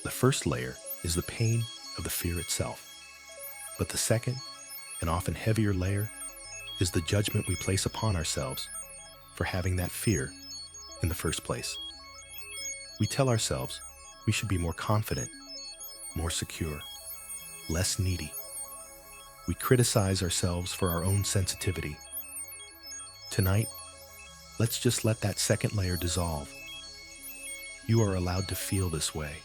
The first layer is the pain of the fear itself. But the second, and often heavier layer, is the judgment we place upon ourselves for having that fear in the first place. We tell ourselves we should be more confident, more secure, less needy. We criticize ourselves for our own sensitivity. Tonight, let's just let that second layer dissolve. You are allowed to feel this way.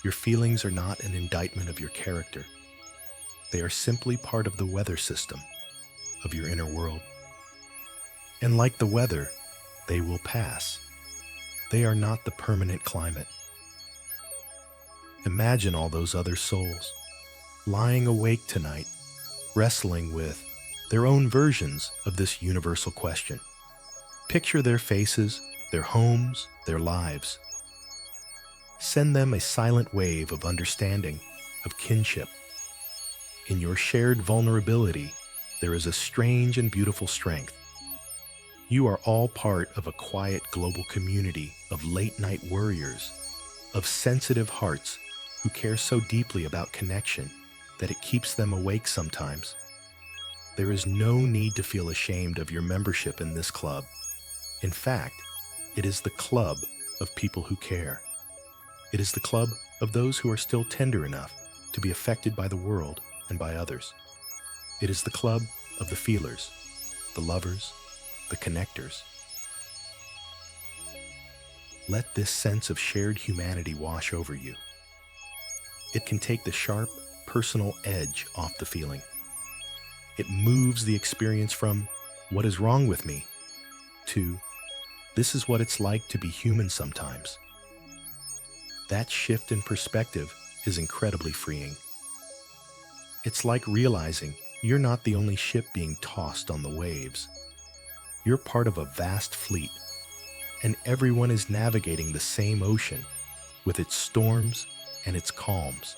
Your feelings are not an indictment of your character. They are simply part of the weather system of your inner world. And like the weather, they will pass. They are not the permanent climate. Imagine all those other souls lying awake tonight, wrestling with their own versions of this universal question. Picture their faces, their homes, their lives. Send them a silent wave of understanding, of kinship. In your shared vulnerability, there is a strange and beautiful strength. You are all part of a quiet global community of late-night warriors, of sensitive hearts who care so deeply about connection that it keeps them awake sometimes. There is no need to feel ashamed of your membership in this club. In fact, it is the club of people who care. It is the club of those who are still tender enough to be affected by the world and by others. It is the club of the feelers, the lovers, the connectors. Let this sense of shared humanity wash over you. It can take the sharp, personal edge off the feeling. It moves the experience from, "What is wrong with me?" to, "This is what it's like to be human sometimes." That shift in perspective is incredibly freeing. It's like realizing you're not the only ship being tossed on the waves. You're part of a vast fleet, and everyone is navigating the same ocean with its storms and its calms.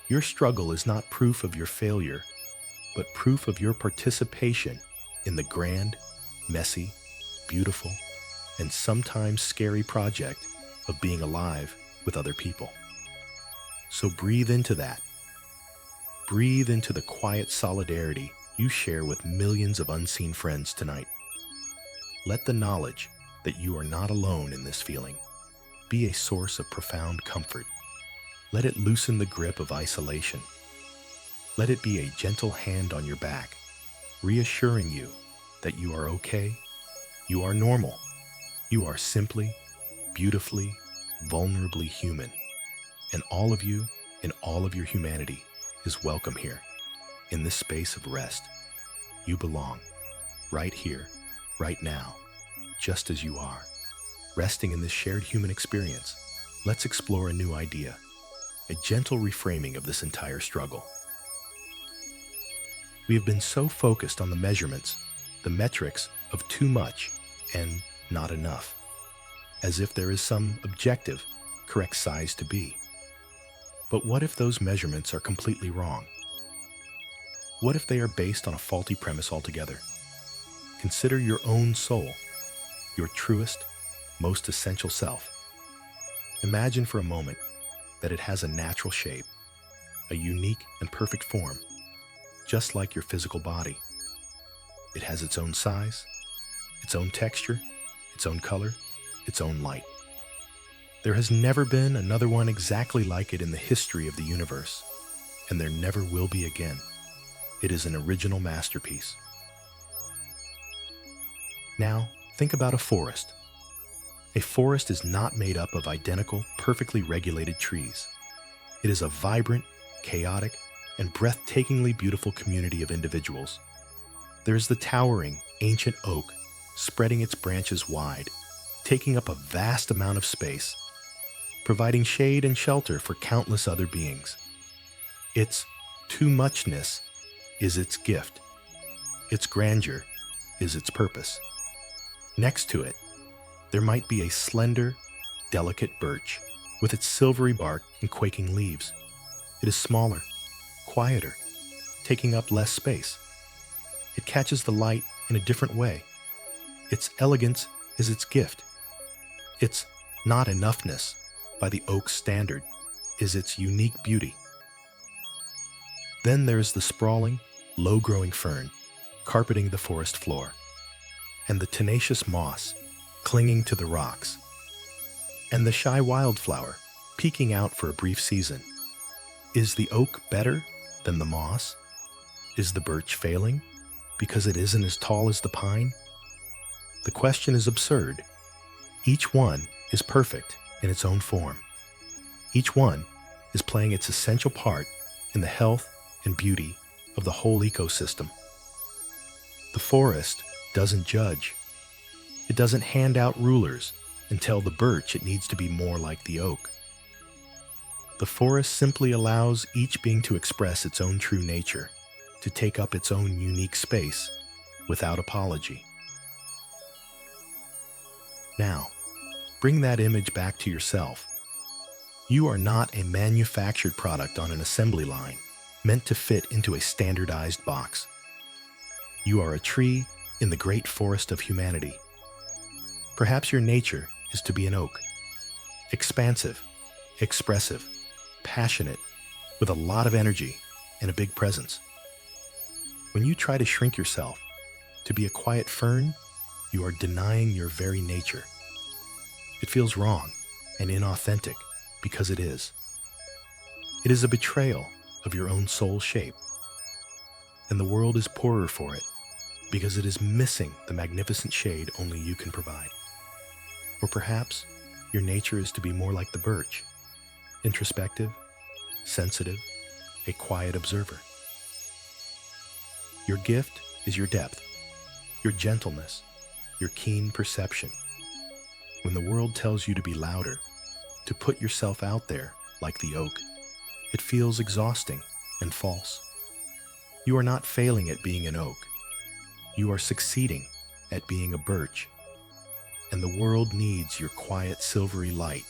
Your struggle is not proof of your failure, but proof of your participation in the grand, messy, beautiful, and sometimes scary project of being alive with other people. So breathe into that. Breathe into the quiet solidarity you share with millions of unseen friends tonight. Let the knowledge that you are not alone in this feeling be a source of profound comfort. Let it loosen the grip of isolation. Let it be a gentle hand on your back, reassuring you that you are okay, you are normal, you are simply, beautifully, vulnerably human, and all of you in all of your humanity is welcome here, in this space of rest. You belong, right here, right now, just as you are. Resting in this shared human experience, let's explore a new idea, a gentle reframing of this entire struggle. We have been so focused on the measurements, the metrics of too much and not enough, as if there is some objective, correct size to be. But what if those measurements are completely wrong? What if they are based on a faulty premise altogether? Consider your own soul, your truest, most essential self. Imagine for a moment that it has a natural shape, a unique and perfect form, just like your physical body. It has its own size, its own texture, its own color, its own light. There has never been another one exactly like it in the history of the universe, and there never will be again. It is an original masterpiece. Now, think about a forest. A forest is not made up of identical, perfectly regulated trees. It is a vibrant, chaotic, and breathtakingly beautiful community of individuals. There is the towering, ancient oak, spreading its branches wide, taking up a vast amount of space, providing shade and shelter for countless other beings. Its too muchness is its gift. Its grandeur is its purpose. Next to it, there might be a slender, delicate birch with its silvery bark and quaking leaves. It is smaller, quieter, taking up less space. It catches the light in a different way. Its elegance is its gift. Its not enoughness, by the oak's standard, is its unique beauty. Then there is the sprawling, low-growing fern, carpeting the forest floor, and the tenacious moss, clinging to the rocks, and the shy wildflower, peeking out for a brief season. Is the oak better than the moss? Is the birch failing because it isn't as tall as the pine? The question is absurd. Each one is perfect in its own form. Each one is playing its essential part in the health and beauty of the whole ecosystem. The forest doesn't judge. It doesn't hand out rulers. and tell the birch it needs to be more like the oak. The forest simply allows each being to express its own true nature, to take up its own unique space without apology. Now, bring that image back to yourself. You are not a manufactured product on an assembly line, meant to fit into a standardized box. You are a tree in the great forest of humanity. Perhaps your nature is to be an oak, expansive, expressive, passionate, with a lot of energy and a big presence. When you try to shrink yourself to be a quiet fern, you are denying your very nature. It feels wrong and inauthentic because it is. It is a betrayal of your own soul shape. And the world is poorer for it because it is missing the magnificent shade only you can provide. Or perhaps your nature is to be more like the birch, introspective, sensitive, a quiet observer. Your gift is your depth, your gentleness, your keen perception. When the world tells you to be louder, to put yourself out there like the oak, it feels exhausting and false. You are not failing at being an oak. You are succeeding at being a birch. And the world needs your quiet silvery light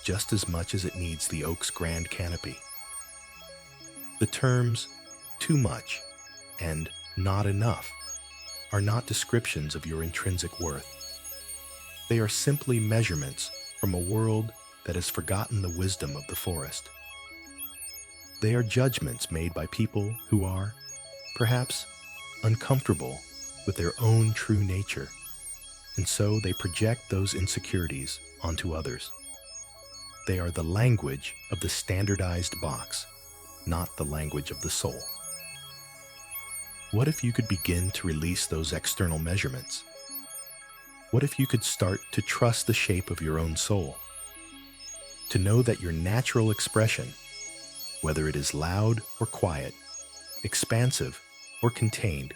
just as much as it needs the oak's grand canopy. The terms too much and not enough are not descriptions of your intrinsic worth. They are simply measurements from a world that has forgotten the wisdom of the forest. They are judgments made by people who are, perhaps, uncomfortable with their own true nature, and so they project those insecurities onto others. They are the language of the standardized box, not the language of the soul. What if you could begin to release those external measurements? What if you could start to trust the shape of your own soul? To know that your natural expression, whether it is loud or quiet, expansive or contained,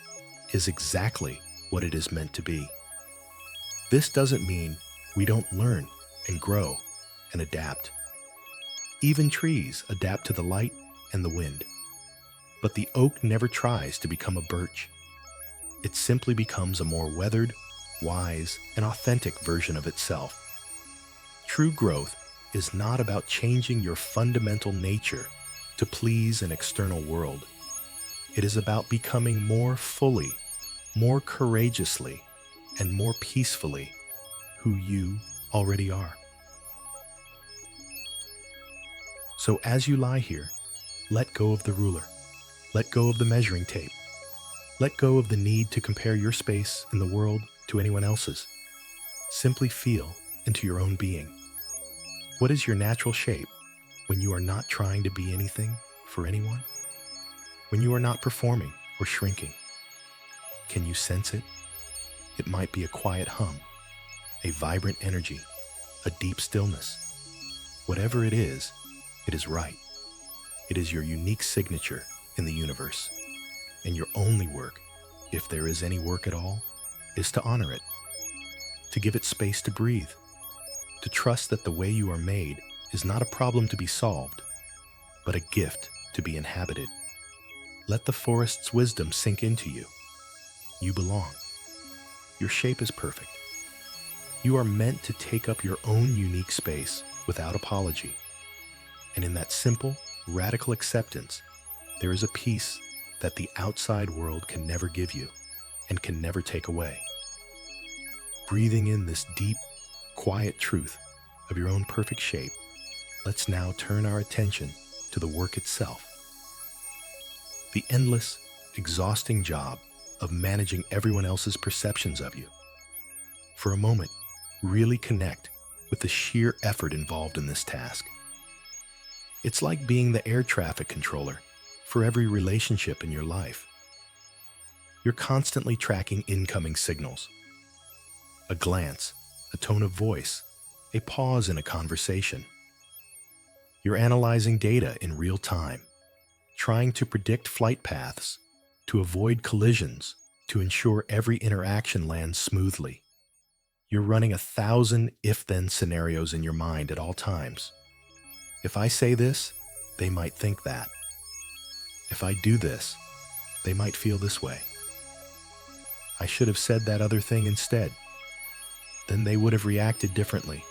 is exactly what it is meant to be. This doesn't mean we don't learn and grow and adapt. Even trees adapt to the light and the wind. But the oak never tries to become a birch. It simply becomes a more weathered, wise, and authentic version of itself. True growth is not about changing your fundamental nature to please an external world. It is about becoming more fully, more courageously, and more peacefully who you already are. So as you lie here, let go of the ruler. Let go of the measuring tape. Let go of the need to compare your space in the world to anyone else's. Simply feel into your own being. What is your natural shape when you are not trying to be anything for anyone? When you are not performing or shrinking? Can you sense it? It might be a quiet hum, a vibrant energy, a deep stillness. Whatever it is right. It is your unique signature in the universe. And your only work, if there is any work at all, is to honor it, to give it space to breathe, to trust that the way you are made is not a problem to be solved, but a gift to be inhabited. Let the forest's wisdom sink into you. You belong. Your shape is perfect. You are meant to take up your own unique space without apology. And in that simple, radical acceptance, there is a peace that the outside world can never give you and can never take away. Breathing in this deep, quiet truth of your own perfect shape, let's now turn our attention to the work itself. The endless, exhausting job of managing everyone else's perceptions of you. For a moment, really connect with the sheer effort involved in this task. It's like being the air traffic controller for every relationship in your life. You're constantly tracking incoming signals. A glance, a tone of voice, a pause in a conversation. You're analyzing data in real time, trying to predict flight paths, to avoid collisions, to ensure every interaction lands smoothly. You're running 1,000 if-then scenarios in your mind at all times. If I say this, they might think that. If I do this, they might feel this way. I should have said that other thing instead. Then they would have reacted differently.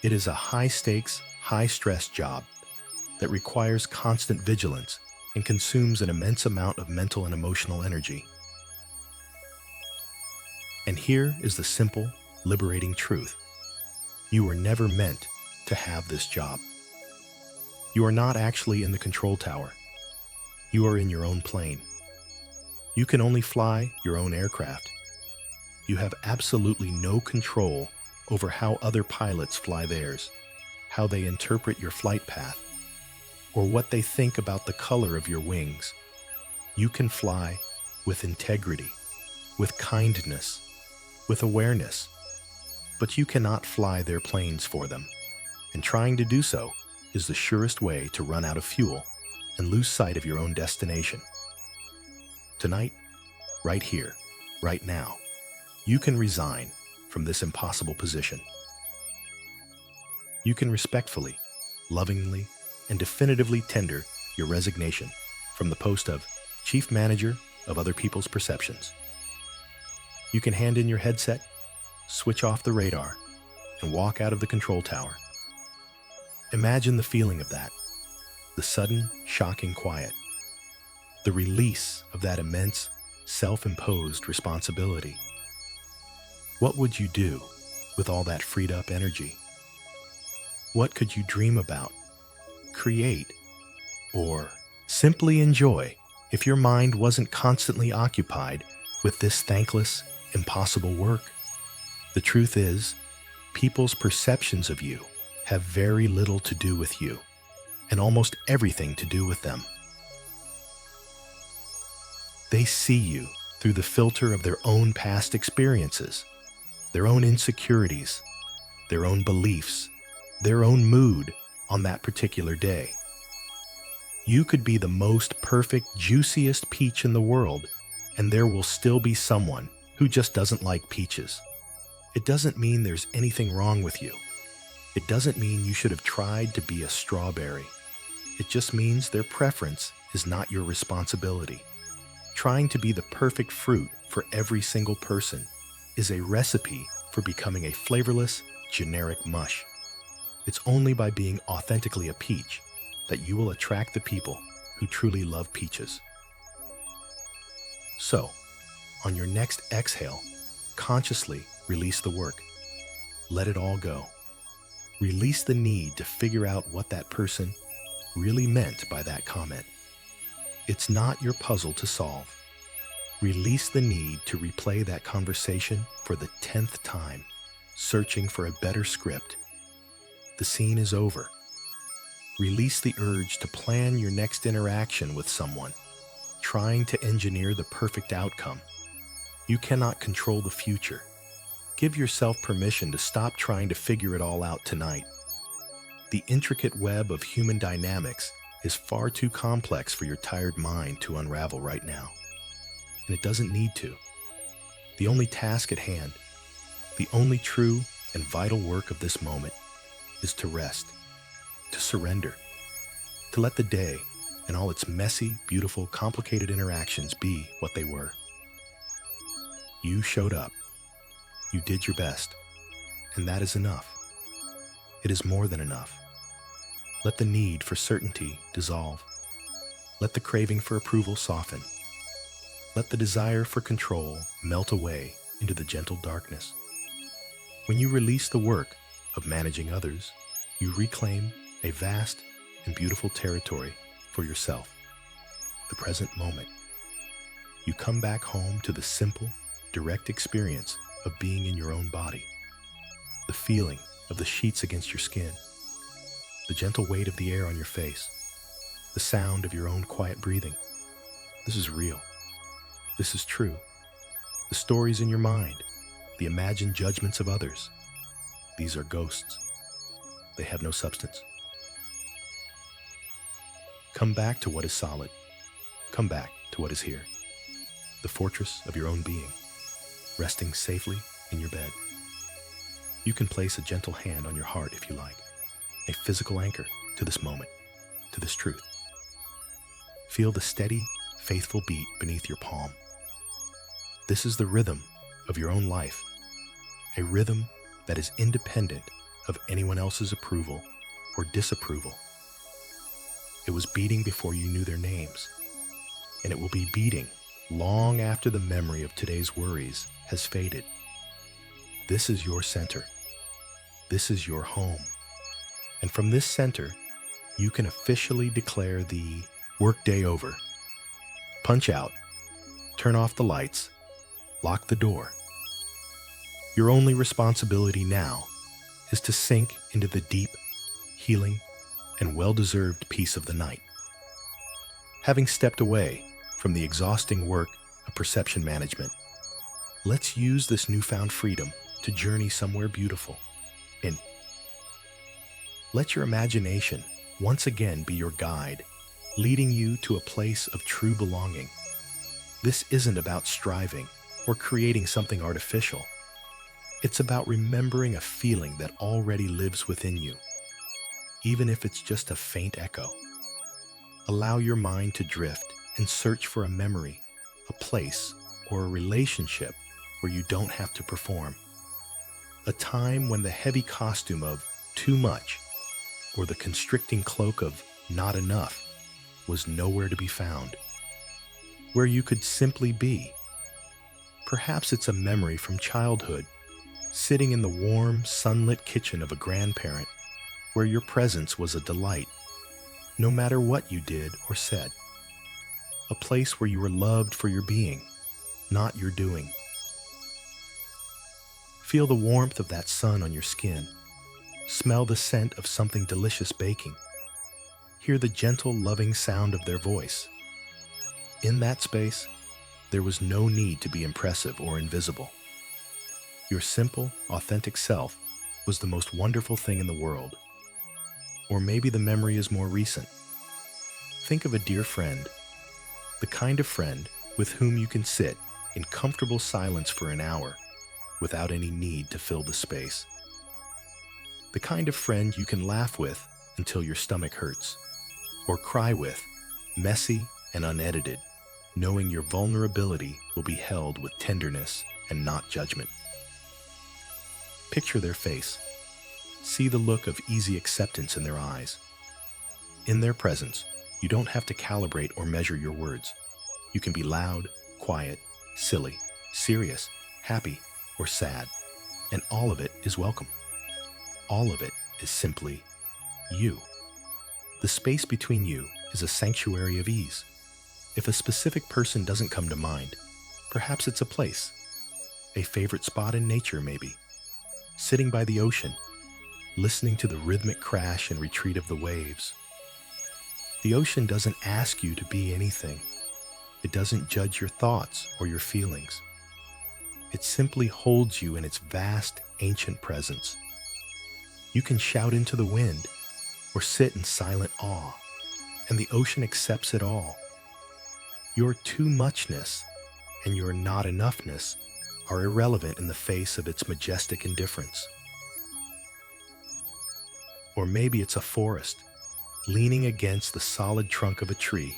It is a high-stakes, high-stress job that requires constant vigilance and consumes an immense amount of mental and emotional energy. And here is the simple, liberating truth. You were never meant to have this job. You are not actually in the control tower. You are in your own plane. You can only fly your own aircraft. You have absolutely no control over how other pilots fly theirs, how they interpret your flight path, or what they think about the color of your wings. You can fly with integrity, with kindness, with awareness, but you cannot fly their planes for them, and trying to do so is the surest way to run out of fuel and lose sight of your own destination. Tonight, right here, right now, you can resign from this impossible position. You can respectfully, lovingly, and definitively tender your resignation from the post of Chief Manager of Other People's Perceptions. You can hand in your headset, switch off the radar, and walk out of the control tower. Imagine the feeling of that, the sudden, shocking quiet, the release of that immense, self-imposed responsibility. What would you do with all that freed-up energy? What could you dream about, create, or simply enjoy if your mind wasn't constantly occupied with this thankless, impossible work? The truth is, people's perceptions of you have very little to do with you, and almost everything to do with them. They see you through the filter of their own past experiences, their own insecurities, their own beliefs, their own mood on that particular day. You could be the most perfect, juiciest peach in the world, and there will still be someone who just doesn't like peaches. It doesn't mean there's anything wrong with you. It doesn't mean you should have tried to be a strawberry. It just means their preference is not your responsibility. Trying to be the perfect fruit for every single person is a recipe for becoming a flavorless, generic mush. It's only by being authentically a peach that you will attract the people who truly love peaches. So, on your next exhale, consciously release the work. Let it all go. Release the need to figure out what that person really meant by that comment. It's not your puzzle to solve. Release the need to replay that conversation for the 10th time, searching for a better script. The scene is over. Release the urge to plan your next interaction with someone, trying to engineer the perfect outcome. You cannot control the future. Give yourself permission to stop trying to figure it all out tonight. The intricate web of human dynamics is far too complex for your tired mind to unravel right now. And it doesn't need to. The only task at hand, the only true and vital work of this moment, is to rest, to surrender, to let the day and all its messy, beautiful, complicated interactions be what they were. You showed up. You did your best, and that is enough. It is more than enough. Let the need for certainty dissolve. Let the craving for approval soften. Let the desire for control melt away into the gentle darkness. When you release the work of managing others, you reclaim a vast and beautiful territory for yourself, the present moment. You come back home to the simple, direct experience of being in your own body, the feeling of the sheets against your skin, the gentle weight of the air on your face, the sound of your own quiet breathing. This is real. This is true. The stories in your mind, the imagined judgments of others, these are ghosts. They have no substance. Come back to what is solid. Come back to what is here, the fortress of your own being, resting safely in your bed. You can place a gentle hand on your heart if you like, a physical anchor to this moment, to this truth. Feel the steady, faithful beat beneath your palm. This is the rhythm of your own life, a rhythm that is independent of anyone else's approval or disapproval. It was beating before you knew their names, and it will be beating long after the memory of today's worries has faded. This is your center. This is your home. And from this center, you can officially declare the workday over. Punch out, turn off the lights, lock the door. Your only responsibility now is to sink into the deep, healing, and well-deserved peace of the night. Having stepped away from the exhausting work of perception management, let's use this newfound freedom to journey somewhere beautiful. Let your imagination once again be your guide, leading you to a place of true belonging. This isn't about striving or creating something artificial. It's about remembering a feeling that already lives within you, even if it's just a faint echo. Allow your mind to drift and search for a memory, a place, or a relationship where you don't have to perform. A time when the heavy costume of too much or the constricting cloak of not enough was nowhere to be found. Where you could simply be. Perhaps it's a memory from childhood, sitting in the warm, sunlit kitchen of a grandparent, where your presence was a delight, no matter what you did or said. A place where you were loved for your being, not your doing. Feel the warmth of that sun on your skin. Smell the scent of something delicious baking. Hear the gentle, loving sound of their voice. In that space, there was no need to be impressive or invisible. Your simple, authentic self was the most wonderful thing in the world. Or maybe the memory is more recent. Think of a dear friend, the kind of friend with whom you can sit in comfortable silence for an hour without any need to fill the space. The kind of friend you can laugh with until your stomach hurts, or cry with, messy and unedited, knowing your vulnerability will be held with tenderness and not judgment. Picture their face. See the look of easy acceptance in their eyes. In their presence, you don't have to calibrate or measure your words. You can be loud, quiet, silly, serious, happy, or sad, and all of it is welcome. All of it is simply you. The space between you is a sanctuary of ease. If a specific person doesn't come to mind, perhaps it's a place, a favorite spot in nature maybe, sitting by the ocean, listening to the rhythmic crash and retreat of the waves. The ocean doesn't ask you to be anything. It doesn't judge your thoughts or your feelings. It simply holds you in its vast, ancient presence. You can shout into the wind or sit in silent awe, and the ocean accepts it all. Your too muchness and your not enoughness are irrelevant in the face of its majestic indifference. Or maybe it's a forest, leaning against the solid trunk of a tree,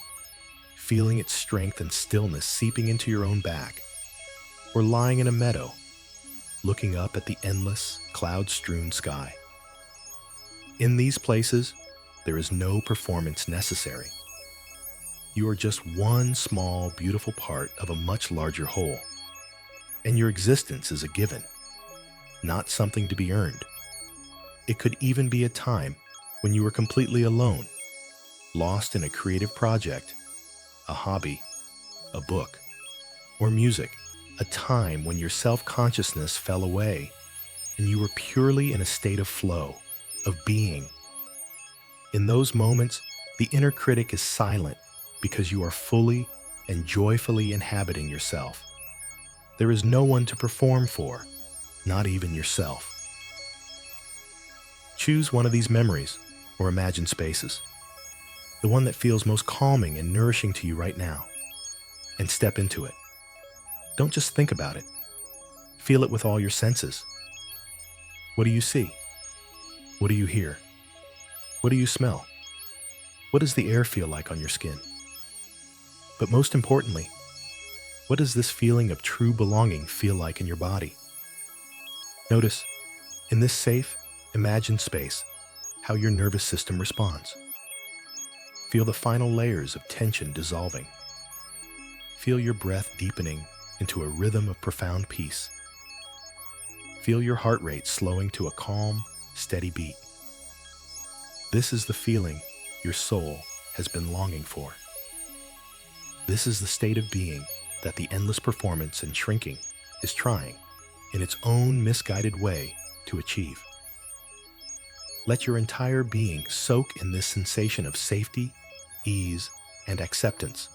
feeling its strength and stillness seeping into your own back. Or lying in a meadow, looking up at the endless, cloud-strewn sky. In these places, there is no performance necessary. You are just one small, beautiful part of a much larger whole. And your existence is a given, not something to be earned. It could even be a time when you were completely alone, lost in a creative project, a hobby, a book, or music. A time when your self-consciousness fell away and you were purely in a state of flow, of being. In those moments, the inner critic is silent because you are fully and joyfully inhabiting yourself. There is no one to perform for, not even yourself. Choose one of these memories or imagine spaces, the one that feels most calming and nourishing to you right now, and step into it. Don't just think about it. Feel it with all your senses. What do you see? What do you hear? What do you smell? What does the air feel like on your skin? But most importantly, what does this feeling of true belonging feel like in your body? Notice, in this safe, imagined space, how your nervous system responds. Feel the final layers of tension dissolving. Feel your breath deepening into a rhythm of profound peace. Feel your heart rate slowing to a calm, steady beat. This is the feeling your soul has been longing for. This is the state of being that the endless performance and shrinking is trying, in its own misguided way, to achieve. Let your entire being soak in this sensation of safety, ease, and acceptance.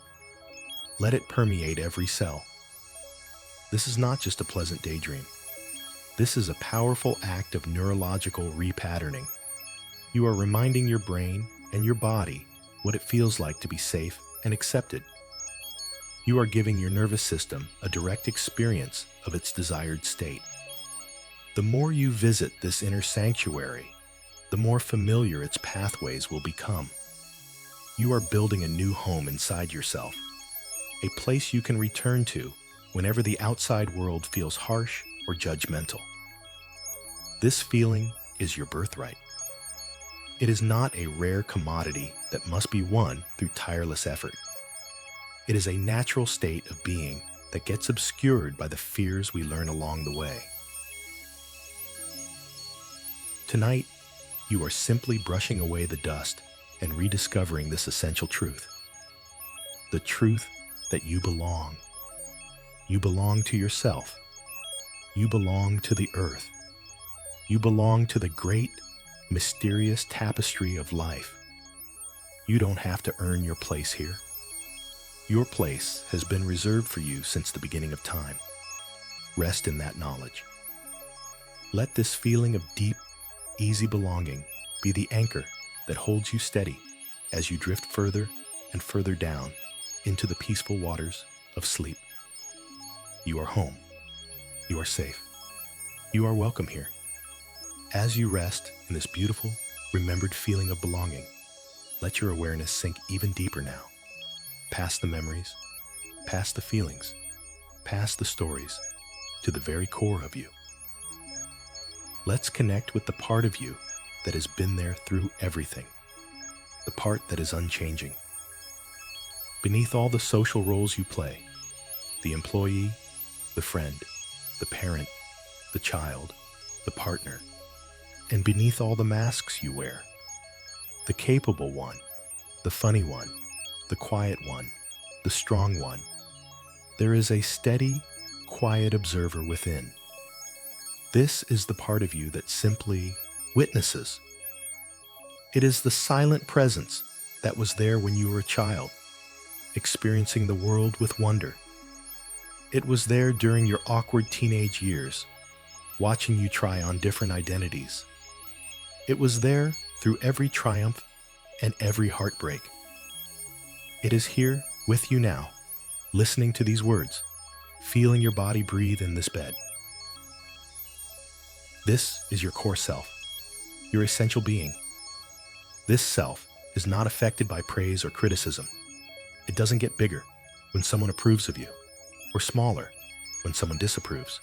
Let it permeate every cell. This is not just a pleasant daydream. This is a powerful act of neurological repatterning. You are reminding your brain and your body what it feels like to be safe and accepted. You are giving your nervous system a direct experience of its desired state. The more you visit this inner sanctuary, the more familiar its pathways will become. You are building a new home inside yourself, a place you can return to whenever the outside world feels harsh or judgmental. This feeling is your birthright. It is not a rare commodity that must be won through tireless effort. It is a natural state of being that gets obscured by the fears we learn along the way. Tonight, you are simply brushing away the dust and rediscovering this essential truth. The truth that you belong. You belong to yourself. You belong to the earth. You belong to the great, mysterious tapestry of life. You don't have to earn your place here. Your place has been reserved for you since the beginning of time. Rest in that knowledge. Let this feeling of deep, easy belonging be the anchor that holds you steady as you drift further and further down into the peaceful waters of sleep. You are home. You are safe. You are welcome here. As you rest in this beautiful, remembered feeling of belonging, let your awareness sink even deeper now, past the memories, past the feelings, past the stories, to the very core of you. Let's connect with the part of you that has been there through everything, the part that is unchanging. Beneath all the social roles you play, the employee, the friend, the parent, the child, the partner, and beneath all the masks you wear, the capable one, the funny one, the quiet one, the strong one, there is a steady, quiet observer within. This is the part of you that simply witnesses. It is the silent presence that was there when you were a child, experiencing the world with wonder. It was there during your awkward teenage years, watching you try on different identities. It was there through every triumph and every heartbreak. It is here with you now, listening to these words, feeling your body breathe in this bed. This is your core self, your essential being. This self is not affected by praise or criticism. It doesn't get bigger when someone approves of you, or smaller when someone disapproves.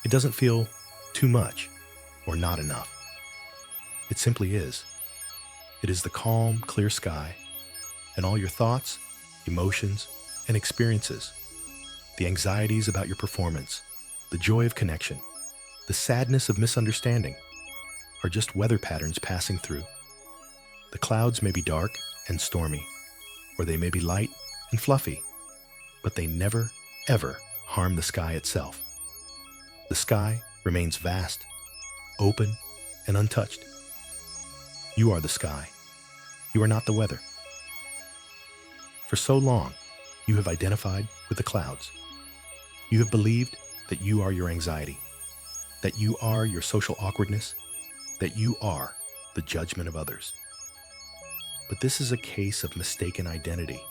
It doesn't feel too much or not enough. It simply is. It is the calm, clear sky, and all your thoughts, emotions, and experiences, the anxieties about your performance, the joy of connection, the sadness of misunderstanding, are just weather patterns passing through. The clouds may be dark and stormy, or they may be light and fluffy, but they never, ever harm the sky itself. The sky remains vast, open, and untouched. You are the sky. You are not the weather. For so long, you have identified with the clouds. You have believed that you are your anxiety, that you are your social awkwardness, that you are the judgment of others. But this is a case of mistaken identity.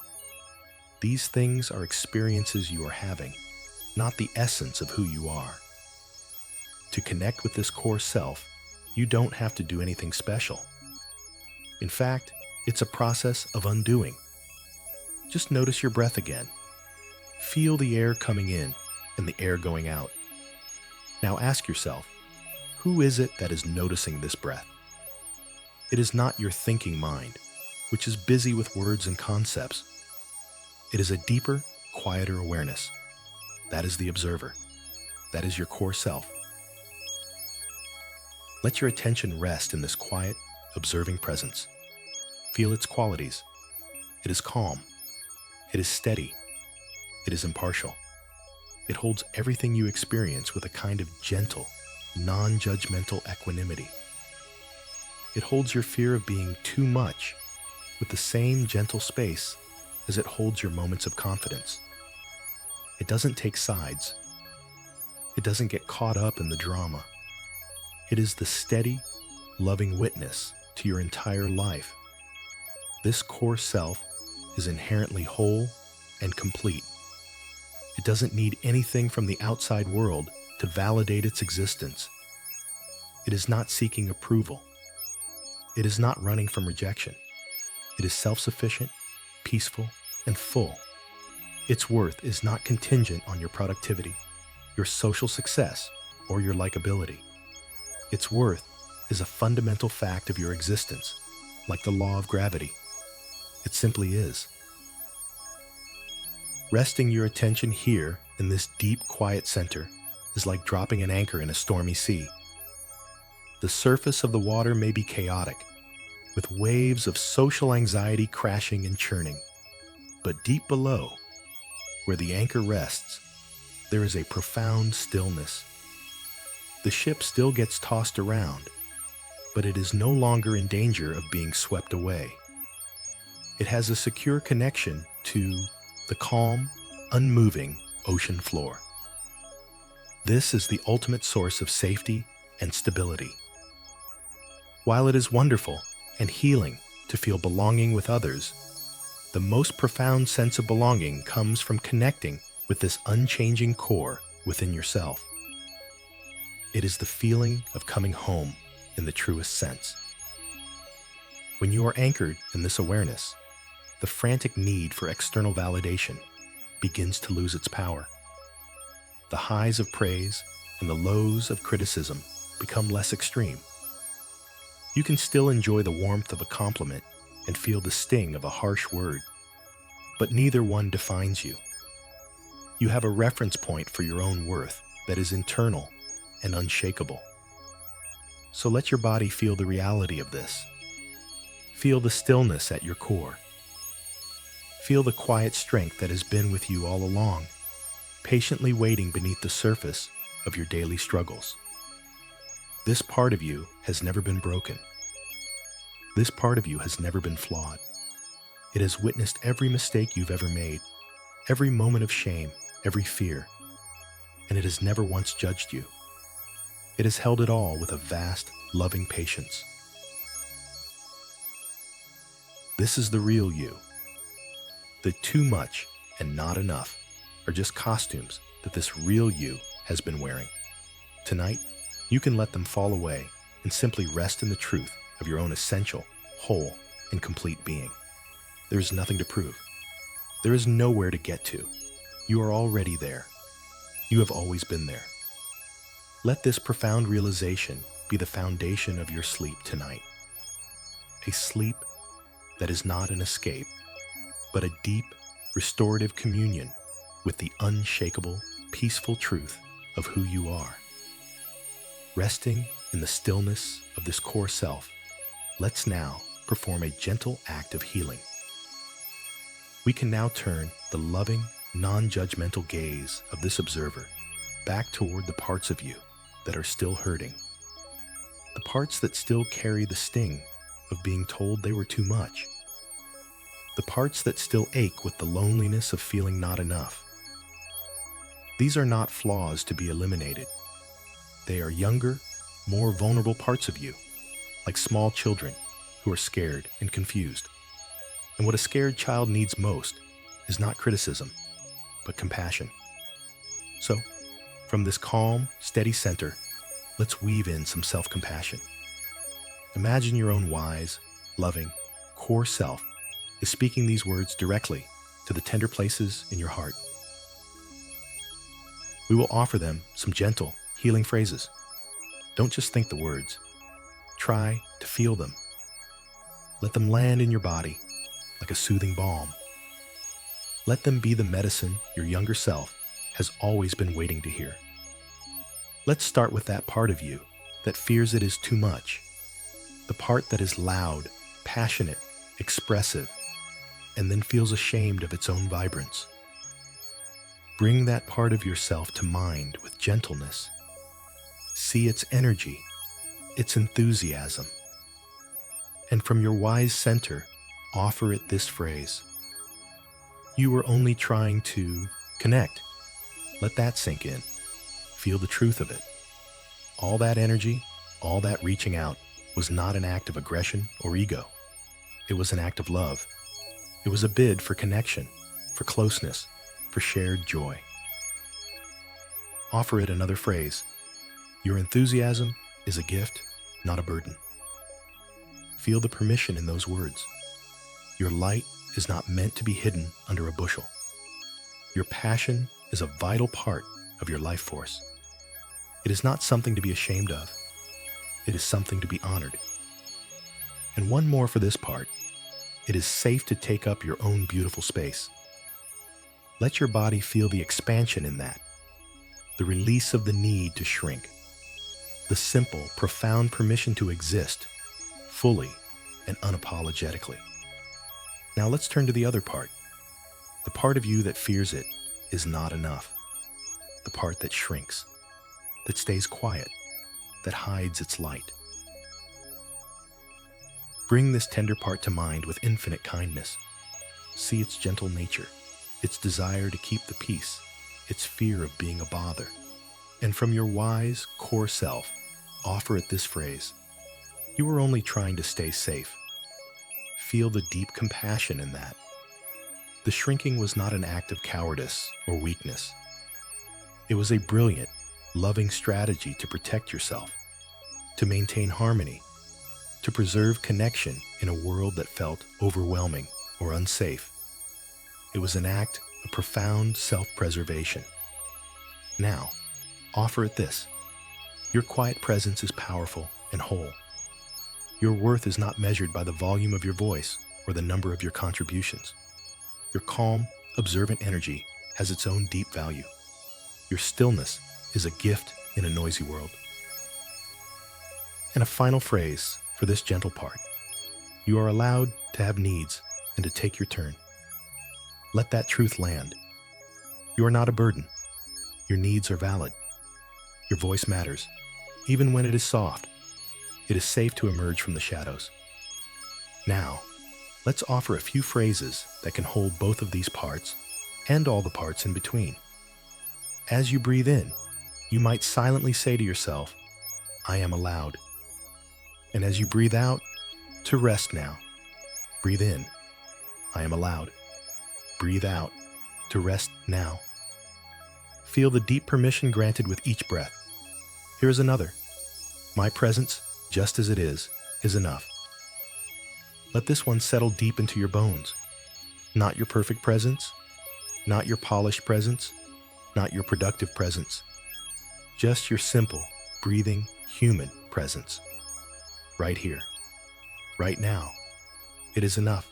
These things are experiences you are having, not the essence of who you are. To connect with this core self, you don't have to do anything special. In fact, it's a process of undoing. Just notice your breath again. Feel the air coming in and the air going out. Now ask yourself, who is it that is noticing this breath? It is not your thinking mind, which is busy with words and concepts. It is a deeper, quieter awareness. That is the observer. That is your core self. Let your attention rest in this quiet, observing presence. Feel its qualities. It is calm. It is steady. It is impartial. It holds everything you experience with a kind of gentle, non-judgmental equanimity. It holds your fear of being too much with the same gentle space as it holds your moments of confidence. It doesn't take sides. It doesn't get caught up in the drama. It is the steady, loving witness to your entire life. This core self is inherently whole and complete. It doesn't need anything from the outside world to validate its existence. It is not seeking approval. It is not running from rejection. It is self-sufficient, peaceful, and full. Its worth is not contingent on your productivity, your social success, or your likability. Its worth is a fundamental fact of your existence, like the law of gravity. It simply is. Resting your attention here in this deep, quiet center is like dropping an anchor in a stormy sea. The surface of the water may be chaotic, with waves of social anxiety crashing and churning. But deep below, where the anchor rests, there is a profound stillness. The ship still gets tossed around, but it is no longer in danger of being swept away. It has a secure connection to the calm, unmoving ocean floor. This is the ultimate source of safety and stability. While it is wonderful and healing to feel belonging with others, the most profound sense of belonging comes from connecting with this unchanging core within yourself. It is the feeling of coming home in the truest sense. When you are anchored in this awareness, the frantic need for external validation begins to lose its power. The highs of praise and the lows of criticism become less extreme. You can still enjoy the warmth of a compliment and feel the sting of a harsh word, but neither one defines you. You have a reference point for your own worth that is internal and unshakable. So let your body feel the reality of this. Feel the stillness at your core. Feel the quiet strength that has been with you all along, patiently waiting beneath the surface of your daily struggles. This part of you has never been broken. This part of you has never been flawed. It has witnessed every mistake you've ever made, every moment of shame, every fear, and it has never once judged you. It has held it all with a vast, loving patience. This is the real you. The too much and not enough are just costumes that this real you has been wearing. Tonight, you can let them fall away and simply rest in the truth of your own essential, whole, and complete being. There is nothing to prove. There is nowhere to get to. You are already there. You have always been there. Let this profound realization be the foundation of your sleep tonight. A sleep that is not an escape, but a deep, restorative communion with the unshakable, peaceful truth of who you are. Resting in the stillness of this core self, let's now perform a gentle act of healing. We can now turn the loving, non-judgmental gaze of this observer back toward the parts of you that are still hurting. The parts that still carry the sting of being told they were too much. The parts that still ache with the loneliness of feeling not enough. These are not flaws to be eliminated. They are younger, more vulnerable parts of you, like small children who are scared and confused. And what a scared child needs most is not criticism, but compassion. So, from this calm, steady center, let's weave in some self-compassion. Imagine your own wise, loving, core self is speaking these words directly to the tender places in your heart. We will offer them some gentle, healing phrases. Don't just think the words. Try to feel them. Let them land in your body like a soothing balm. Let them be the medicine your younger self has always been waiting to hear. Let's start with that part of you that fears it is too much. The part that is loud, passionate, expressive, and then feels ashamed of its own vibrance. Bring that part of yourself to mind with gentleness. See its energy, its enthusiasm. And from your wise center, offer it this phrase. You were only trying to connect. Let that sink in. Feel the truth of it. All that energy, all that reaching out was not an act of aggression or ego. It was an act of love. It was a bid for connection, for closeness, for shared joy. Offer it another phrase. Your enthusiasm is a gift, not a burden. Feel the permission in those words. Your light is not meant to be hidden under a bushel. Your passion is a vital part of your life force. It is not something to be ashamed of. It is something to be honored. And one more for this part. It is safe to take up your own beautiful space. Let your body feel the expansion in that, the release of the need to shrink, the simple, profound permission to exist fully and unapologetically. Now let's turn to the other part, the part of you that fears it is not enough, the part that shrinks, that stays quiet, that hides its light. Bring this tender part to mind with infinite kindness. See its gentle nature, its desire to keep the peace, its fear of being a bother. And from your wise, core self, offer it this phrase. You were only trying to stay safe. Feel the deep compassion in that. The shrinking was not an act of cowardice or weakness. It was a brilliant, loving strategy to protect yourself, to maintain harmony, to preserve connection in a world that felt overwhelming or unsafe. It was an act of profound self-preservation. Now, offer it this. Your quiet presence is powerful and whole. Your worth is not measured by the volume of your voice or the number of your contributions. Your calm, observant energy has its own deep value. Your stillness is a gift in a noisy world. And a final phrase for this gentle part. You are allowed to have needs and to take your turn. Let that truth land. You are not a burden. Your needs are valid. Your voice matters, even when it is soft. It is safe to emerge from the shadows. Now, let's offer a few phrases that can hold both of these parts and all the parts in between. As you breathe in, you might silently say to yourself, I am allowed. And as you breathe out, to rest now. Breathe in, I am allowed. Breathe out, to rest now. Feel the deep permission granted with each breath. Here is another. My presence, just as it is enough. Let this one settle deep into your bones. Not your perfect presence, not your polished presence, not your productive presence. Just your simple, breathing, human presence. Right here, right now. It is enough.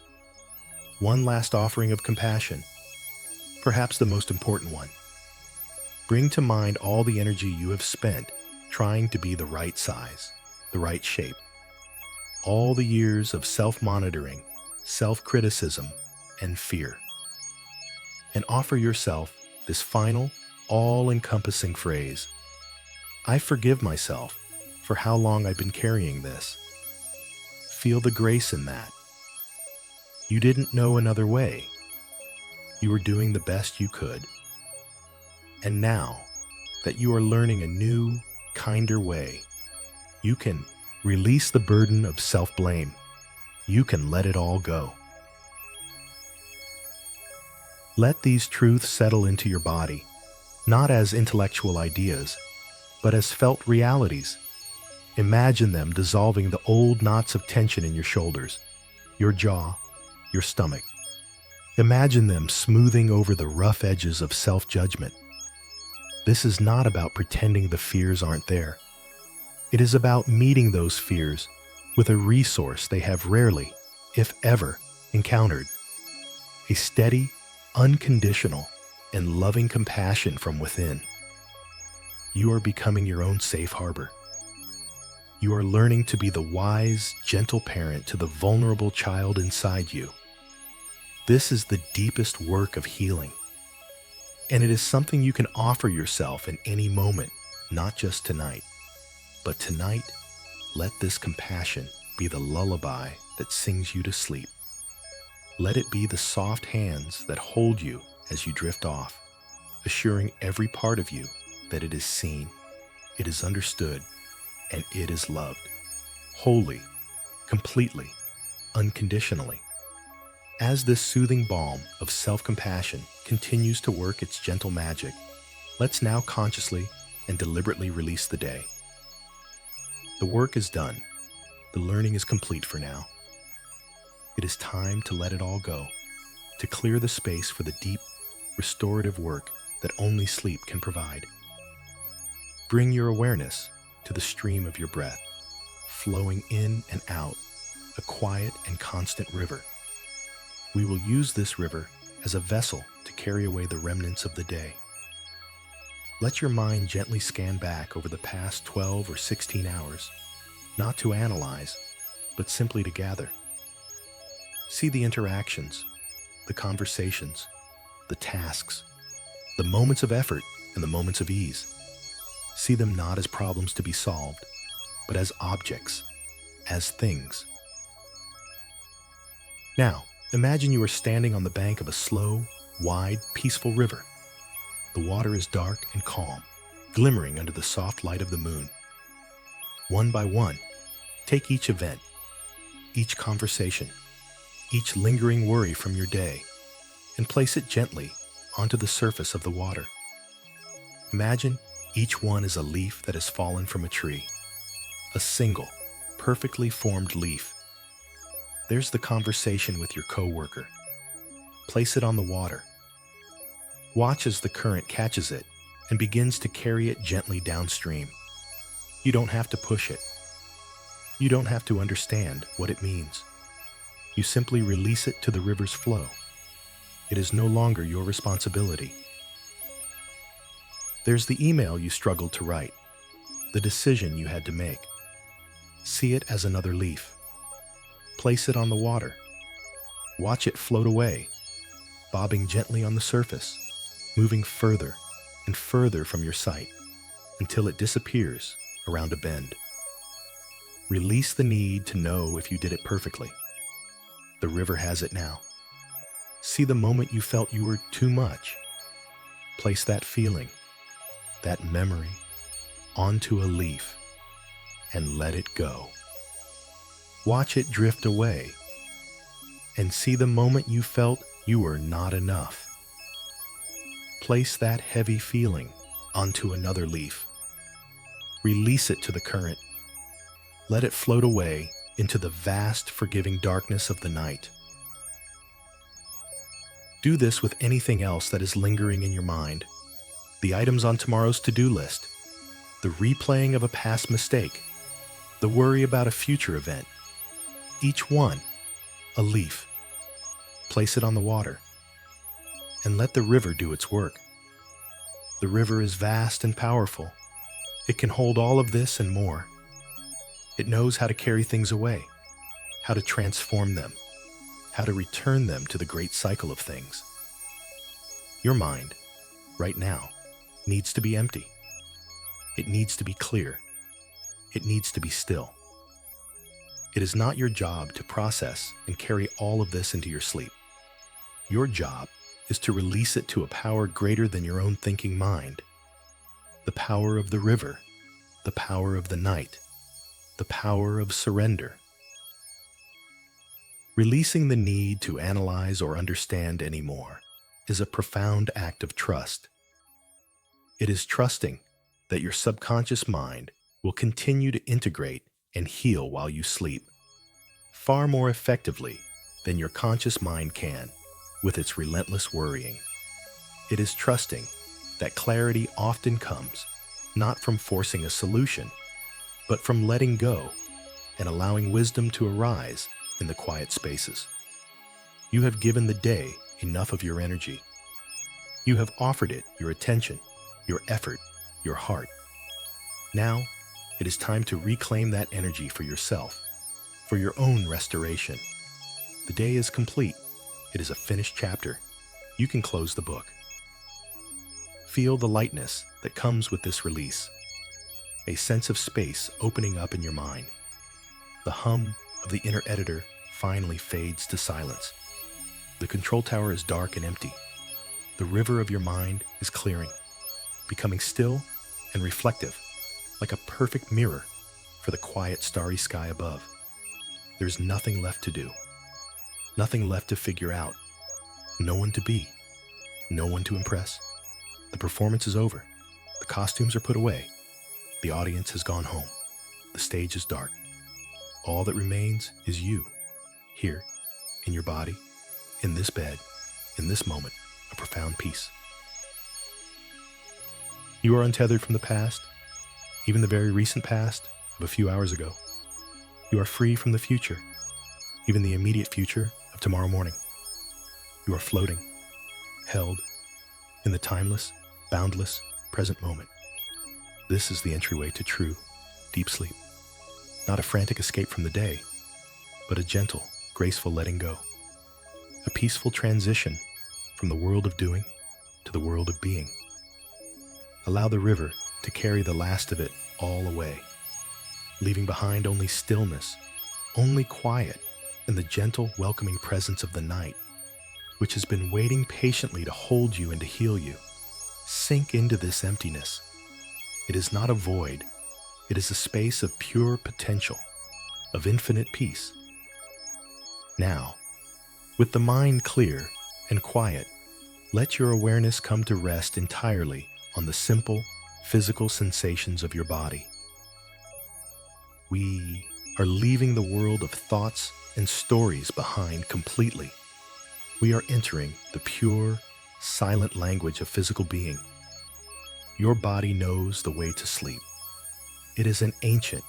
One last offering of compassion, perhaps the most important one. Bring to mind all the energy you have spent trying to be the right size, the right shape. All the years of self-monitoring, self-criticism, and fear. And offer yourself this final, all-encompassing phrase. I forgive myself for how long I've been carrying this. Feel the grace in that. You didn't know another way. You were doing the best you could. And now that you are learning a new, kinder way, you can release the burden of self-blame. You can let it all go. Let these truths settle into your body. not as intellectual ideas, but as felt realities. Imagine them dissolving the old knots of tension in your shoulders, your jaw, your stomach. Imagine them smoothing over the rough edges of self-judgment. This is not about pretending the fears aren't there. It is about meeting those fears with a resource they have rarely, if ever, encountered. A steady, unconditional, and loving compassion from within. You are becoming your own safe harbor. You are learning to be the wise, gentle parent to the vulnerable child inside you. This is the deepest work of healing. And it is something you can offer yourself in any moment, not just tonight. But tonight, let this compassion be the lullaby that sings you to sleep. Let it be the soft hands that hold you as you drift off, assuring every part of you that it is seen, it is understood, and it is loved, wholly, completely, unconditionally. As this soothing balm of self-compassion continues to work its gentle magic, let's now consciously and deliberately release the day. The work is done. The learning is complete for now. It is time to let it all go, to clear the space for the deep, restorative work that only sleep can provide. Bring your awareness to the stream of your breath, flowing in and out, a quiet and constant river. We will use this river as a vessel to carry away the remnants of the day. Let your mind gently scan back over the past 12 or 16 hours, not to analyze, but simply to gather. See the interactions, the conversations, the tasks, the moments of effort and the moments of ease. See them not as problems to be solved, but as objects, as things. Now, imagine you are standing on the bank of a slow, wide, peaceful river. The water is dark and calm, glimmering under the soft light of the moon. One by one, take each event, each conversation, each lingering worry from your day, and place it gently onto the surface of the water. Imagine each one is a leaf that has fallen from a tree, a single, perfectly formed leaf. There's the conversation with your coworker. Place it on the water. Watch as the current catches it and begins to carry it gently downstream. You don't have to push it. You don't have to understand what it means. You simply release it to the river's flow. It is no longer your responsibility. There's the email you struggled to write, the decision you had to make. See it as another leaf. Place it on the water. Watch it float away, bobbing gently on the surface, moving further and further from your sight until it disappears around a bend. Release the need to know if you did it perfectly. The river has it now. See the moment you felt you were too much. Place that feeling, that memory, onto a leaf and let it go. Watch it drift away and see the moment you felt you were not enough. Place that heavy feeling onto another leaf. Release it to the current. Let it float away into the vast, forgiving darkness of the night. Do this with anything else that is lingering in your mind. The items on tomorrow's to-do list, the replaying of a past mistake, the worry about a future event. Each one, a leaf. Place it on the water and let the river do its work. The river is vast and powerful. It can hold all of this and more. It knows how to carry things away, how to transform them, how to return them to the great cycle of things. Your mind, right now, needs to be empty. It needs to be clear. It needs to be still. It is not your job to process and carry all of this into your sleep. Your job is to release it to a power greater than your own thinking mind. The power of the river, the power of the night, the power of surrender. Releasing the need to analyze or understand anymore is a profound act of trust. It is trusting that your subconscious mind will continue to integrate and heal while you sleep, far more effectively than your conscious mind can with its relentless worrying. It is trusting that clarity often comes not from forcing a solution, but from letting go and allowing wisdom to arise in the quiet spaces. You have given the day enough of your energy. You have offered it your attention, your effort, your heart. Now, it is time to reclaim that energy for yourself, for your own restoration. The day is complete. It is a finished chapter. You can close the book. Feel the lightness that comes with this release, a sense of space opening up in your mind. The hum of the inner editor finally fades to silence. The control tower is dark and empty. The river of your mind is clearing, becoming still and reflective, like a perfect mirror for the quiet, starry sky above. There's nothing left to do, nothing left to figure out, no one to be, no one to impress. The performance is over. The costumes are put away. The audience has gone home. The stage is dark. All that remains is you, here, in your body, in this bed, in this moment, a profound peace. You are untethered from the past, even the very recent past of a few hours ago. You are free from the future, even the immediate future of tomorrow morning. You are floating, held, in the timeless, boundless, present moment. This is the entryway to true, deep sleep. Not a frantic escape from the day, but a gentle, graceful letting go. A peaceful transition from the world of doing to the world of being. Allow the river to carry the last of it all away, leaving behind only stillness, only quiet, and the gentle, welcoming presence of the night, which has been waiting patiently to hold you and to heal you. Sink into this emptiness. It is not a void. It is a space of pure potential, of infinite peace. Now, with the mind clear and quiet, let your awareness come to rest entirely on the simple, physical sensations of your body. We are leaving the world of thoughts and stories behind completely. We are entering the pure, silent language of physical being. Your body knows the way to sleep. It is an ancient,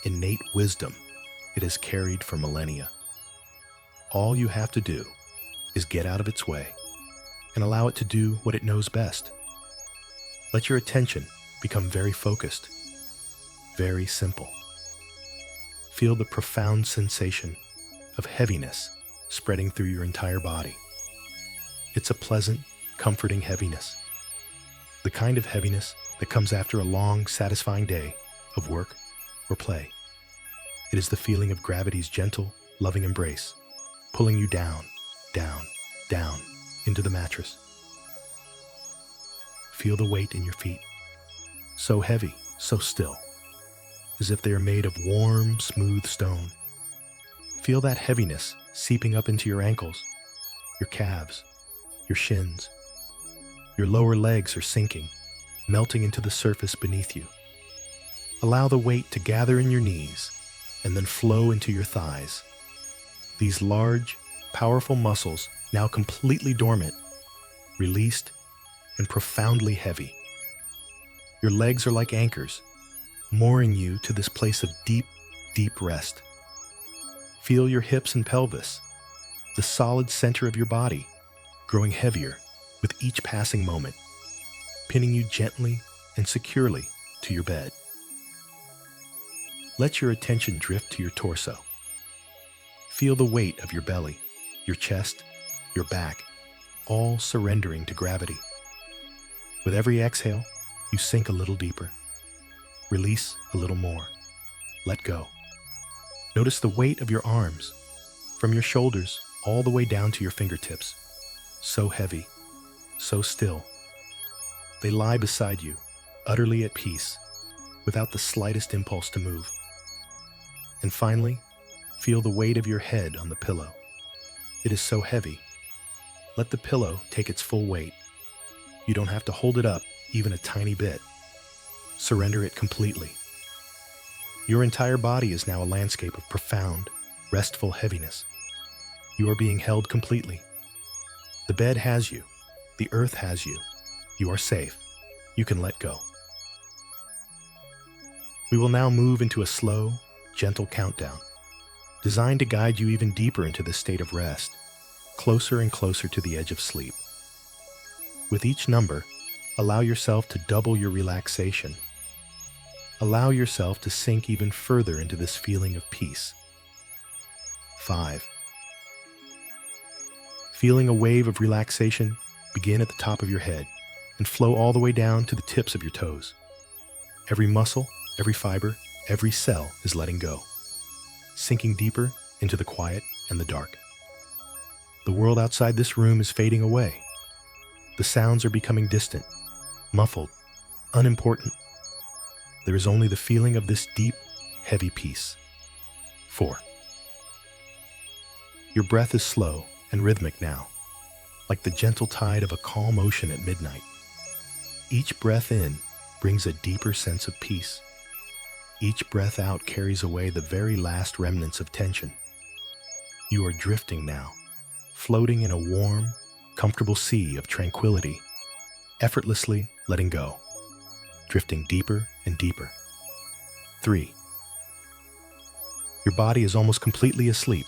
innate wisdom it has carried for millennia. All you have to do is get out of its way and allow it to do what it knows best. Let your attention become very focused, very simple. Feel the profound sensation of heaviness spreading through your entire body. It's a pleasant, comforting heaviness. The kind of heaviness that comes after a long, satisfying day of work or play. It is the feeling of gravity's gentle, loving embrace, pulling you down, down, down into the mattress. Feel the weight in your feet, so heavy, so still, as if they are made of warm, smooth stone. Feel that heaviness seeping up into your ankles, your calves, your shins. Your lower legs are sinking, melting into the surface beneath you. Allow the weight to gather in your knees and then flow into your thighs. These large, powerful muscles, now completely dormant, released, and profoundly heavy. Your legs are like anchors, mooring you to this place of deep, deep rest. Feel your hips and pelvis, the solid center of your body, growing heavier with each passing moment, pinning you gently and securely to your bed. Let your attention drift to your torso. Feel the weight of your belly, your chest, your back, all surrendering to gravity. With every exhale, you sink a little deeper. Release a little more. Let go. Notice the weight of your arms, from your shoulders all the way down to your fingertips. So heavy, so still. They lie beside you, utterly at peace, without the slightest impulse to move. And finally, feel the weight of your head on the pillow. It is so heavy. Let the pillow take its full weight. You don't have to hold it up even a tiny bit. Surrender it completely. Your entire body is now a landscape of profound, restful heaviness. You are being held completely. The bed has you. The earth has you. You are safe. You can let go. We will now move into a slow, gentle countdown, designed to guide you even deeper into this state of rest, closer and closer to the edge of sleep. With each number, allow yourself to double your relaxation. Allow yourself to sink even further into this feeling of peace. 5. Feeling a wave of relaxation begin at the top of your head and flow all the way down to the tips of your toes. Every muscle, every fiber, every cell is letting go, sinking deeper into the quiet and the dark. The world outside this room is fading away. The sounds are becoming distant, muffled, unimportant. There is only the feeling of this deep, heavy peace. 4. Your breath is slow and rhythmic now, like the gentle tide of a calm ocean at midnight. Each breath in brings a deeper sense of peace. Each breath out carries away the very last remnants of tension. You are drifting now, floating in a warm, comfortable sea of tranquility, effortlessly letting go, drifting deeper and deeper. 3. Your body is almost completely asleep.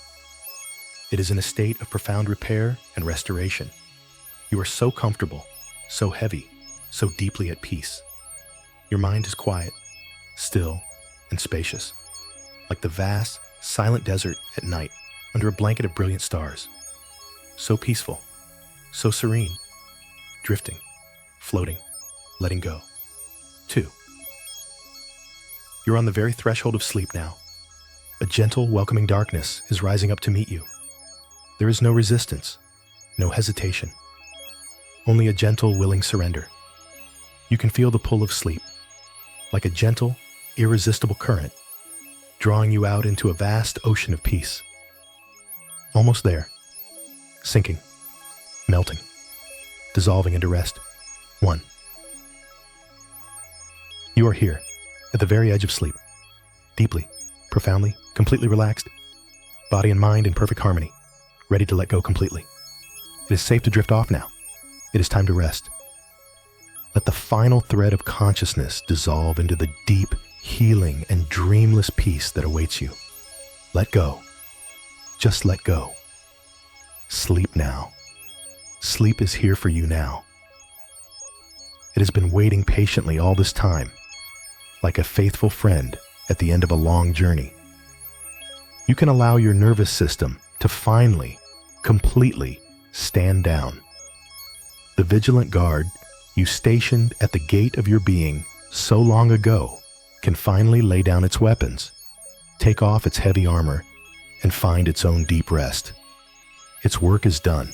It is in a state of profound repair and restoration. You are so comfortable, so heavy, so deeply at peace. Your mind is quiet, still, and spacious, like the vast, silent desert at night under a blanket of brilliant stars. So peaceful, so serene, drifting, floating, letting go. 2. You're on the very threshold of sleep now. A gentle, welcoming darkness is rising up to meet you. There is no resistance, no hesitation, only a gentle, willing surrender. You can feel the pull of sleep, like a gentle, irresistible current, drawing you out into a vast ocean of peace. Almost there, sinking, melting, dissolving into rest. 1. You are here, at the very edge of sleep, deeply, profoundly, completely relaxed, body and mind in perfect harmony, ready to let go completely. It is safe to drift off now. It is time to rest. Let the final thread of consciousness dissolve into the deep, healing, and dreamless peace that awaits you. Let go. Just let go. Sleep now. Sleep is here for you now. It has been waiting patiently all this time, like a faithful friend at the end of a long journey. You can allow your nervous system to finally, completely stand down. The vigilant guard you stationed at the gate of your being so long ago can finally lay down its weapons, take off its heavy armor, and find its own deep rest. Its work is done.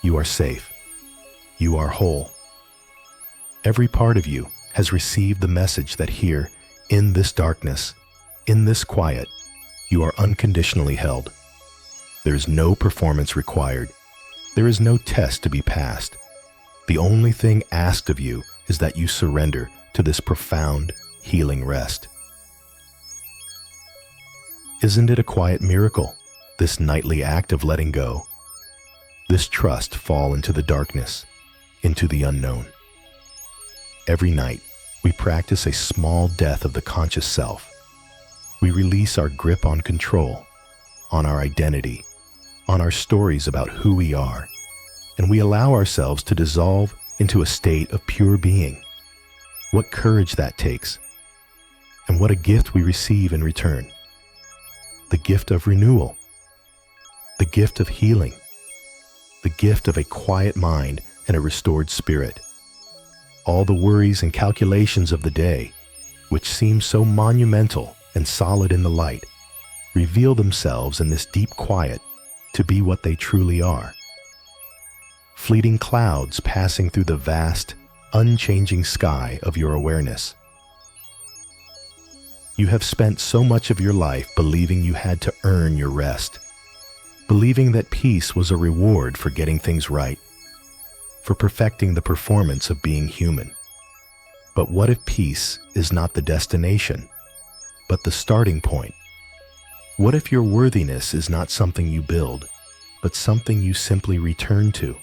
You are safe. You are whole. Every part of you has received the message that here, in this darkness, in this quiet, you are unconditionally held. There is no performance required. There is no test to be passed. The only thing asked of you is that you surrender to this profound, healing rest. Isn't it a quiet miracle, this nightly act of letting go? This trust fall into the darkness, into the unknown. Every night, we practice a small death of the conscious self. We release our grip on control, on our identity, on our stories about who we are, and we allow ourselves to dissolve into a state of pure being. What courage that takes, and what a gift we receive in return. The gift of renewal, the gift of healing, the gift of a quiet mind and a restored spirit. All the worries and calculations of the day, which seem so monumental and solid in the light, reveal themselves in this deep quiet to be what they truly are. Fleeting clouds passing through the vast, unchanging sky of your awareness. You have spent so much of your life believing you had to earn your rest, believing that peace was a reward for getting things right, for perfecting the performance of being human. But what if peace is not the destination, but the starting point? What if your worthiness is not something you build, but something you simply return to?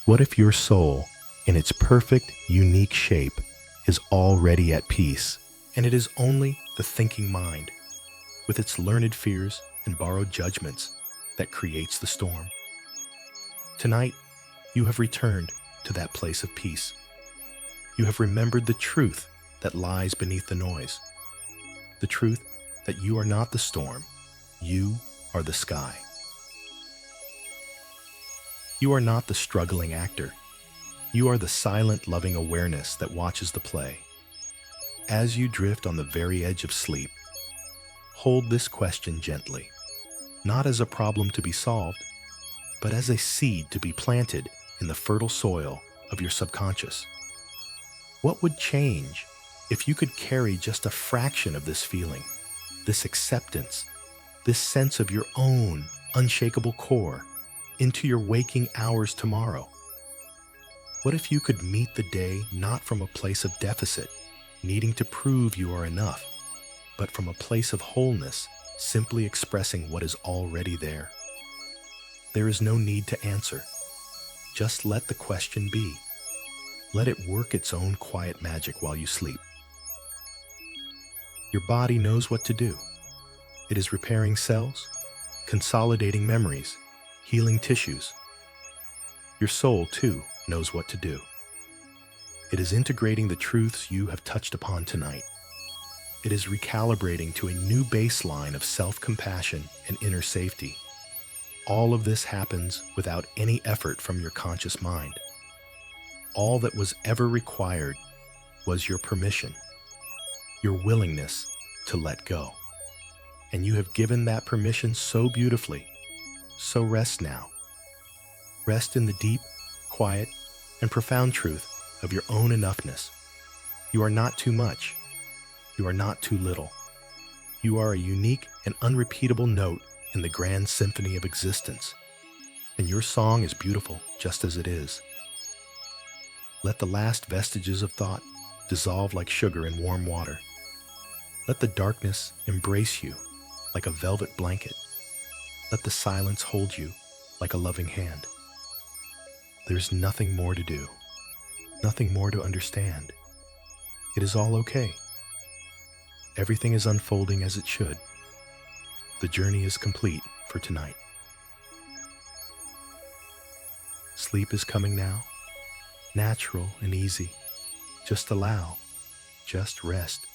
What if your soul, in its perfect, unique shape, is already at peace, and it is only the thinking mind, with its learned fears and borrowed judgments, that creates the storm? Tonight, you have returned to that place of peace. You have remembered the truth that lies beneath the noise, the truth that you are not the storm, you are the sky. You are not the struggling actor. You are the silent, loving awareness that watches the play. As you drift on the very edge of sleep, hold this question gently, not as a problem to be solved, but as a seed to be planted in the fertile soil of your subconscious. What would change if you could carry just a fraction of this feeling, this acceptance, this sense of your own unshakable core into your waking hours tomorrow? What if you could meet the day not from a place of deficit, needing to prove you are enough, but from a place of wholeness, simply expressing what is already there? There is no need to answer. Just let the question be. Let it work its own quiet magic while you sleep. Your body knows what to do. It is repairing cells, consolidating memories, healing tissues. Your soul, too, knows what to do. It is integrating the truths you have touched upon tonight. It is recalibrating to a new baseline of self-compassion and inner safety. All of this happens without any effort from your conscious mind. All that was ever required was your permission, your willingness to let go. And you have given that permission so beautifully. So rest now. Rest in the deep, quiet, and profound truth of your own enoughness. You are not too much. You are not too little. You are a unique and unrepeatable note in the grand symphony of existence. And your song is beautiful just as it is. Let the last vestiges of thought dissolve like sugar in warm water. Let the darkness embrace you like a velvet blanket. Let the silence hold you like a loving hand. There's nothing more to do, nothing more to understand. It is all okay. Everything is unfolding as it should. The journey is complete for tonight. Sleep is coming now, natural and easy. Just allow, just rest.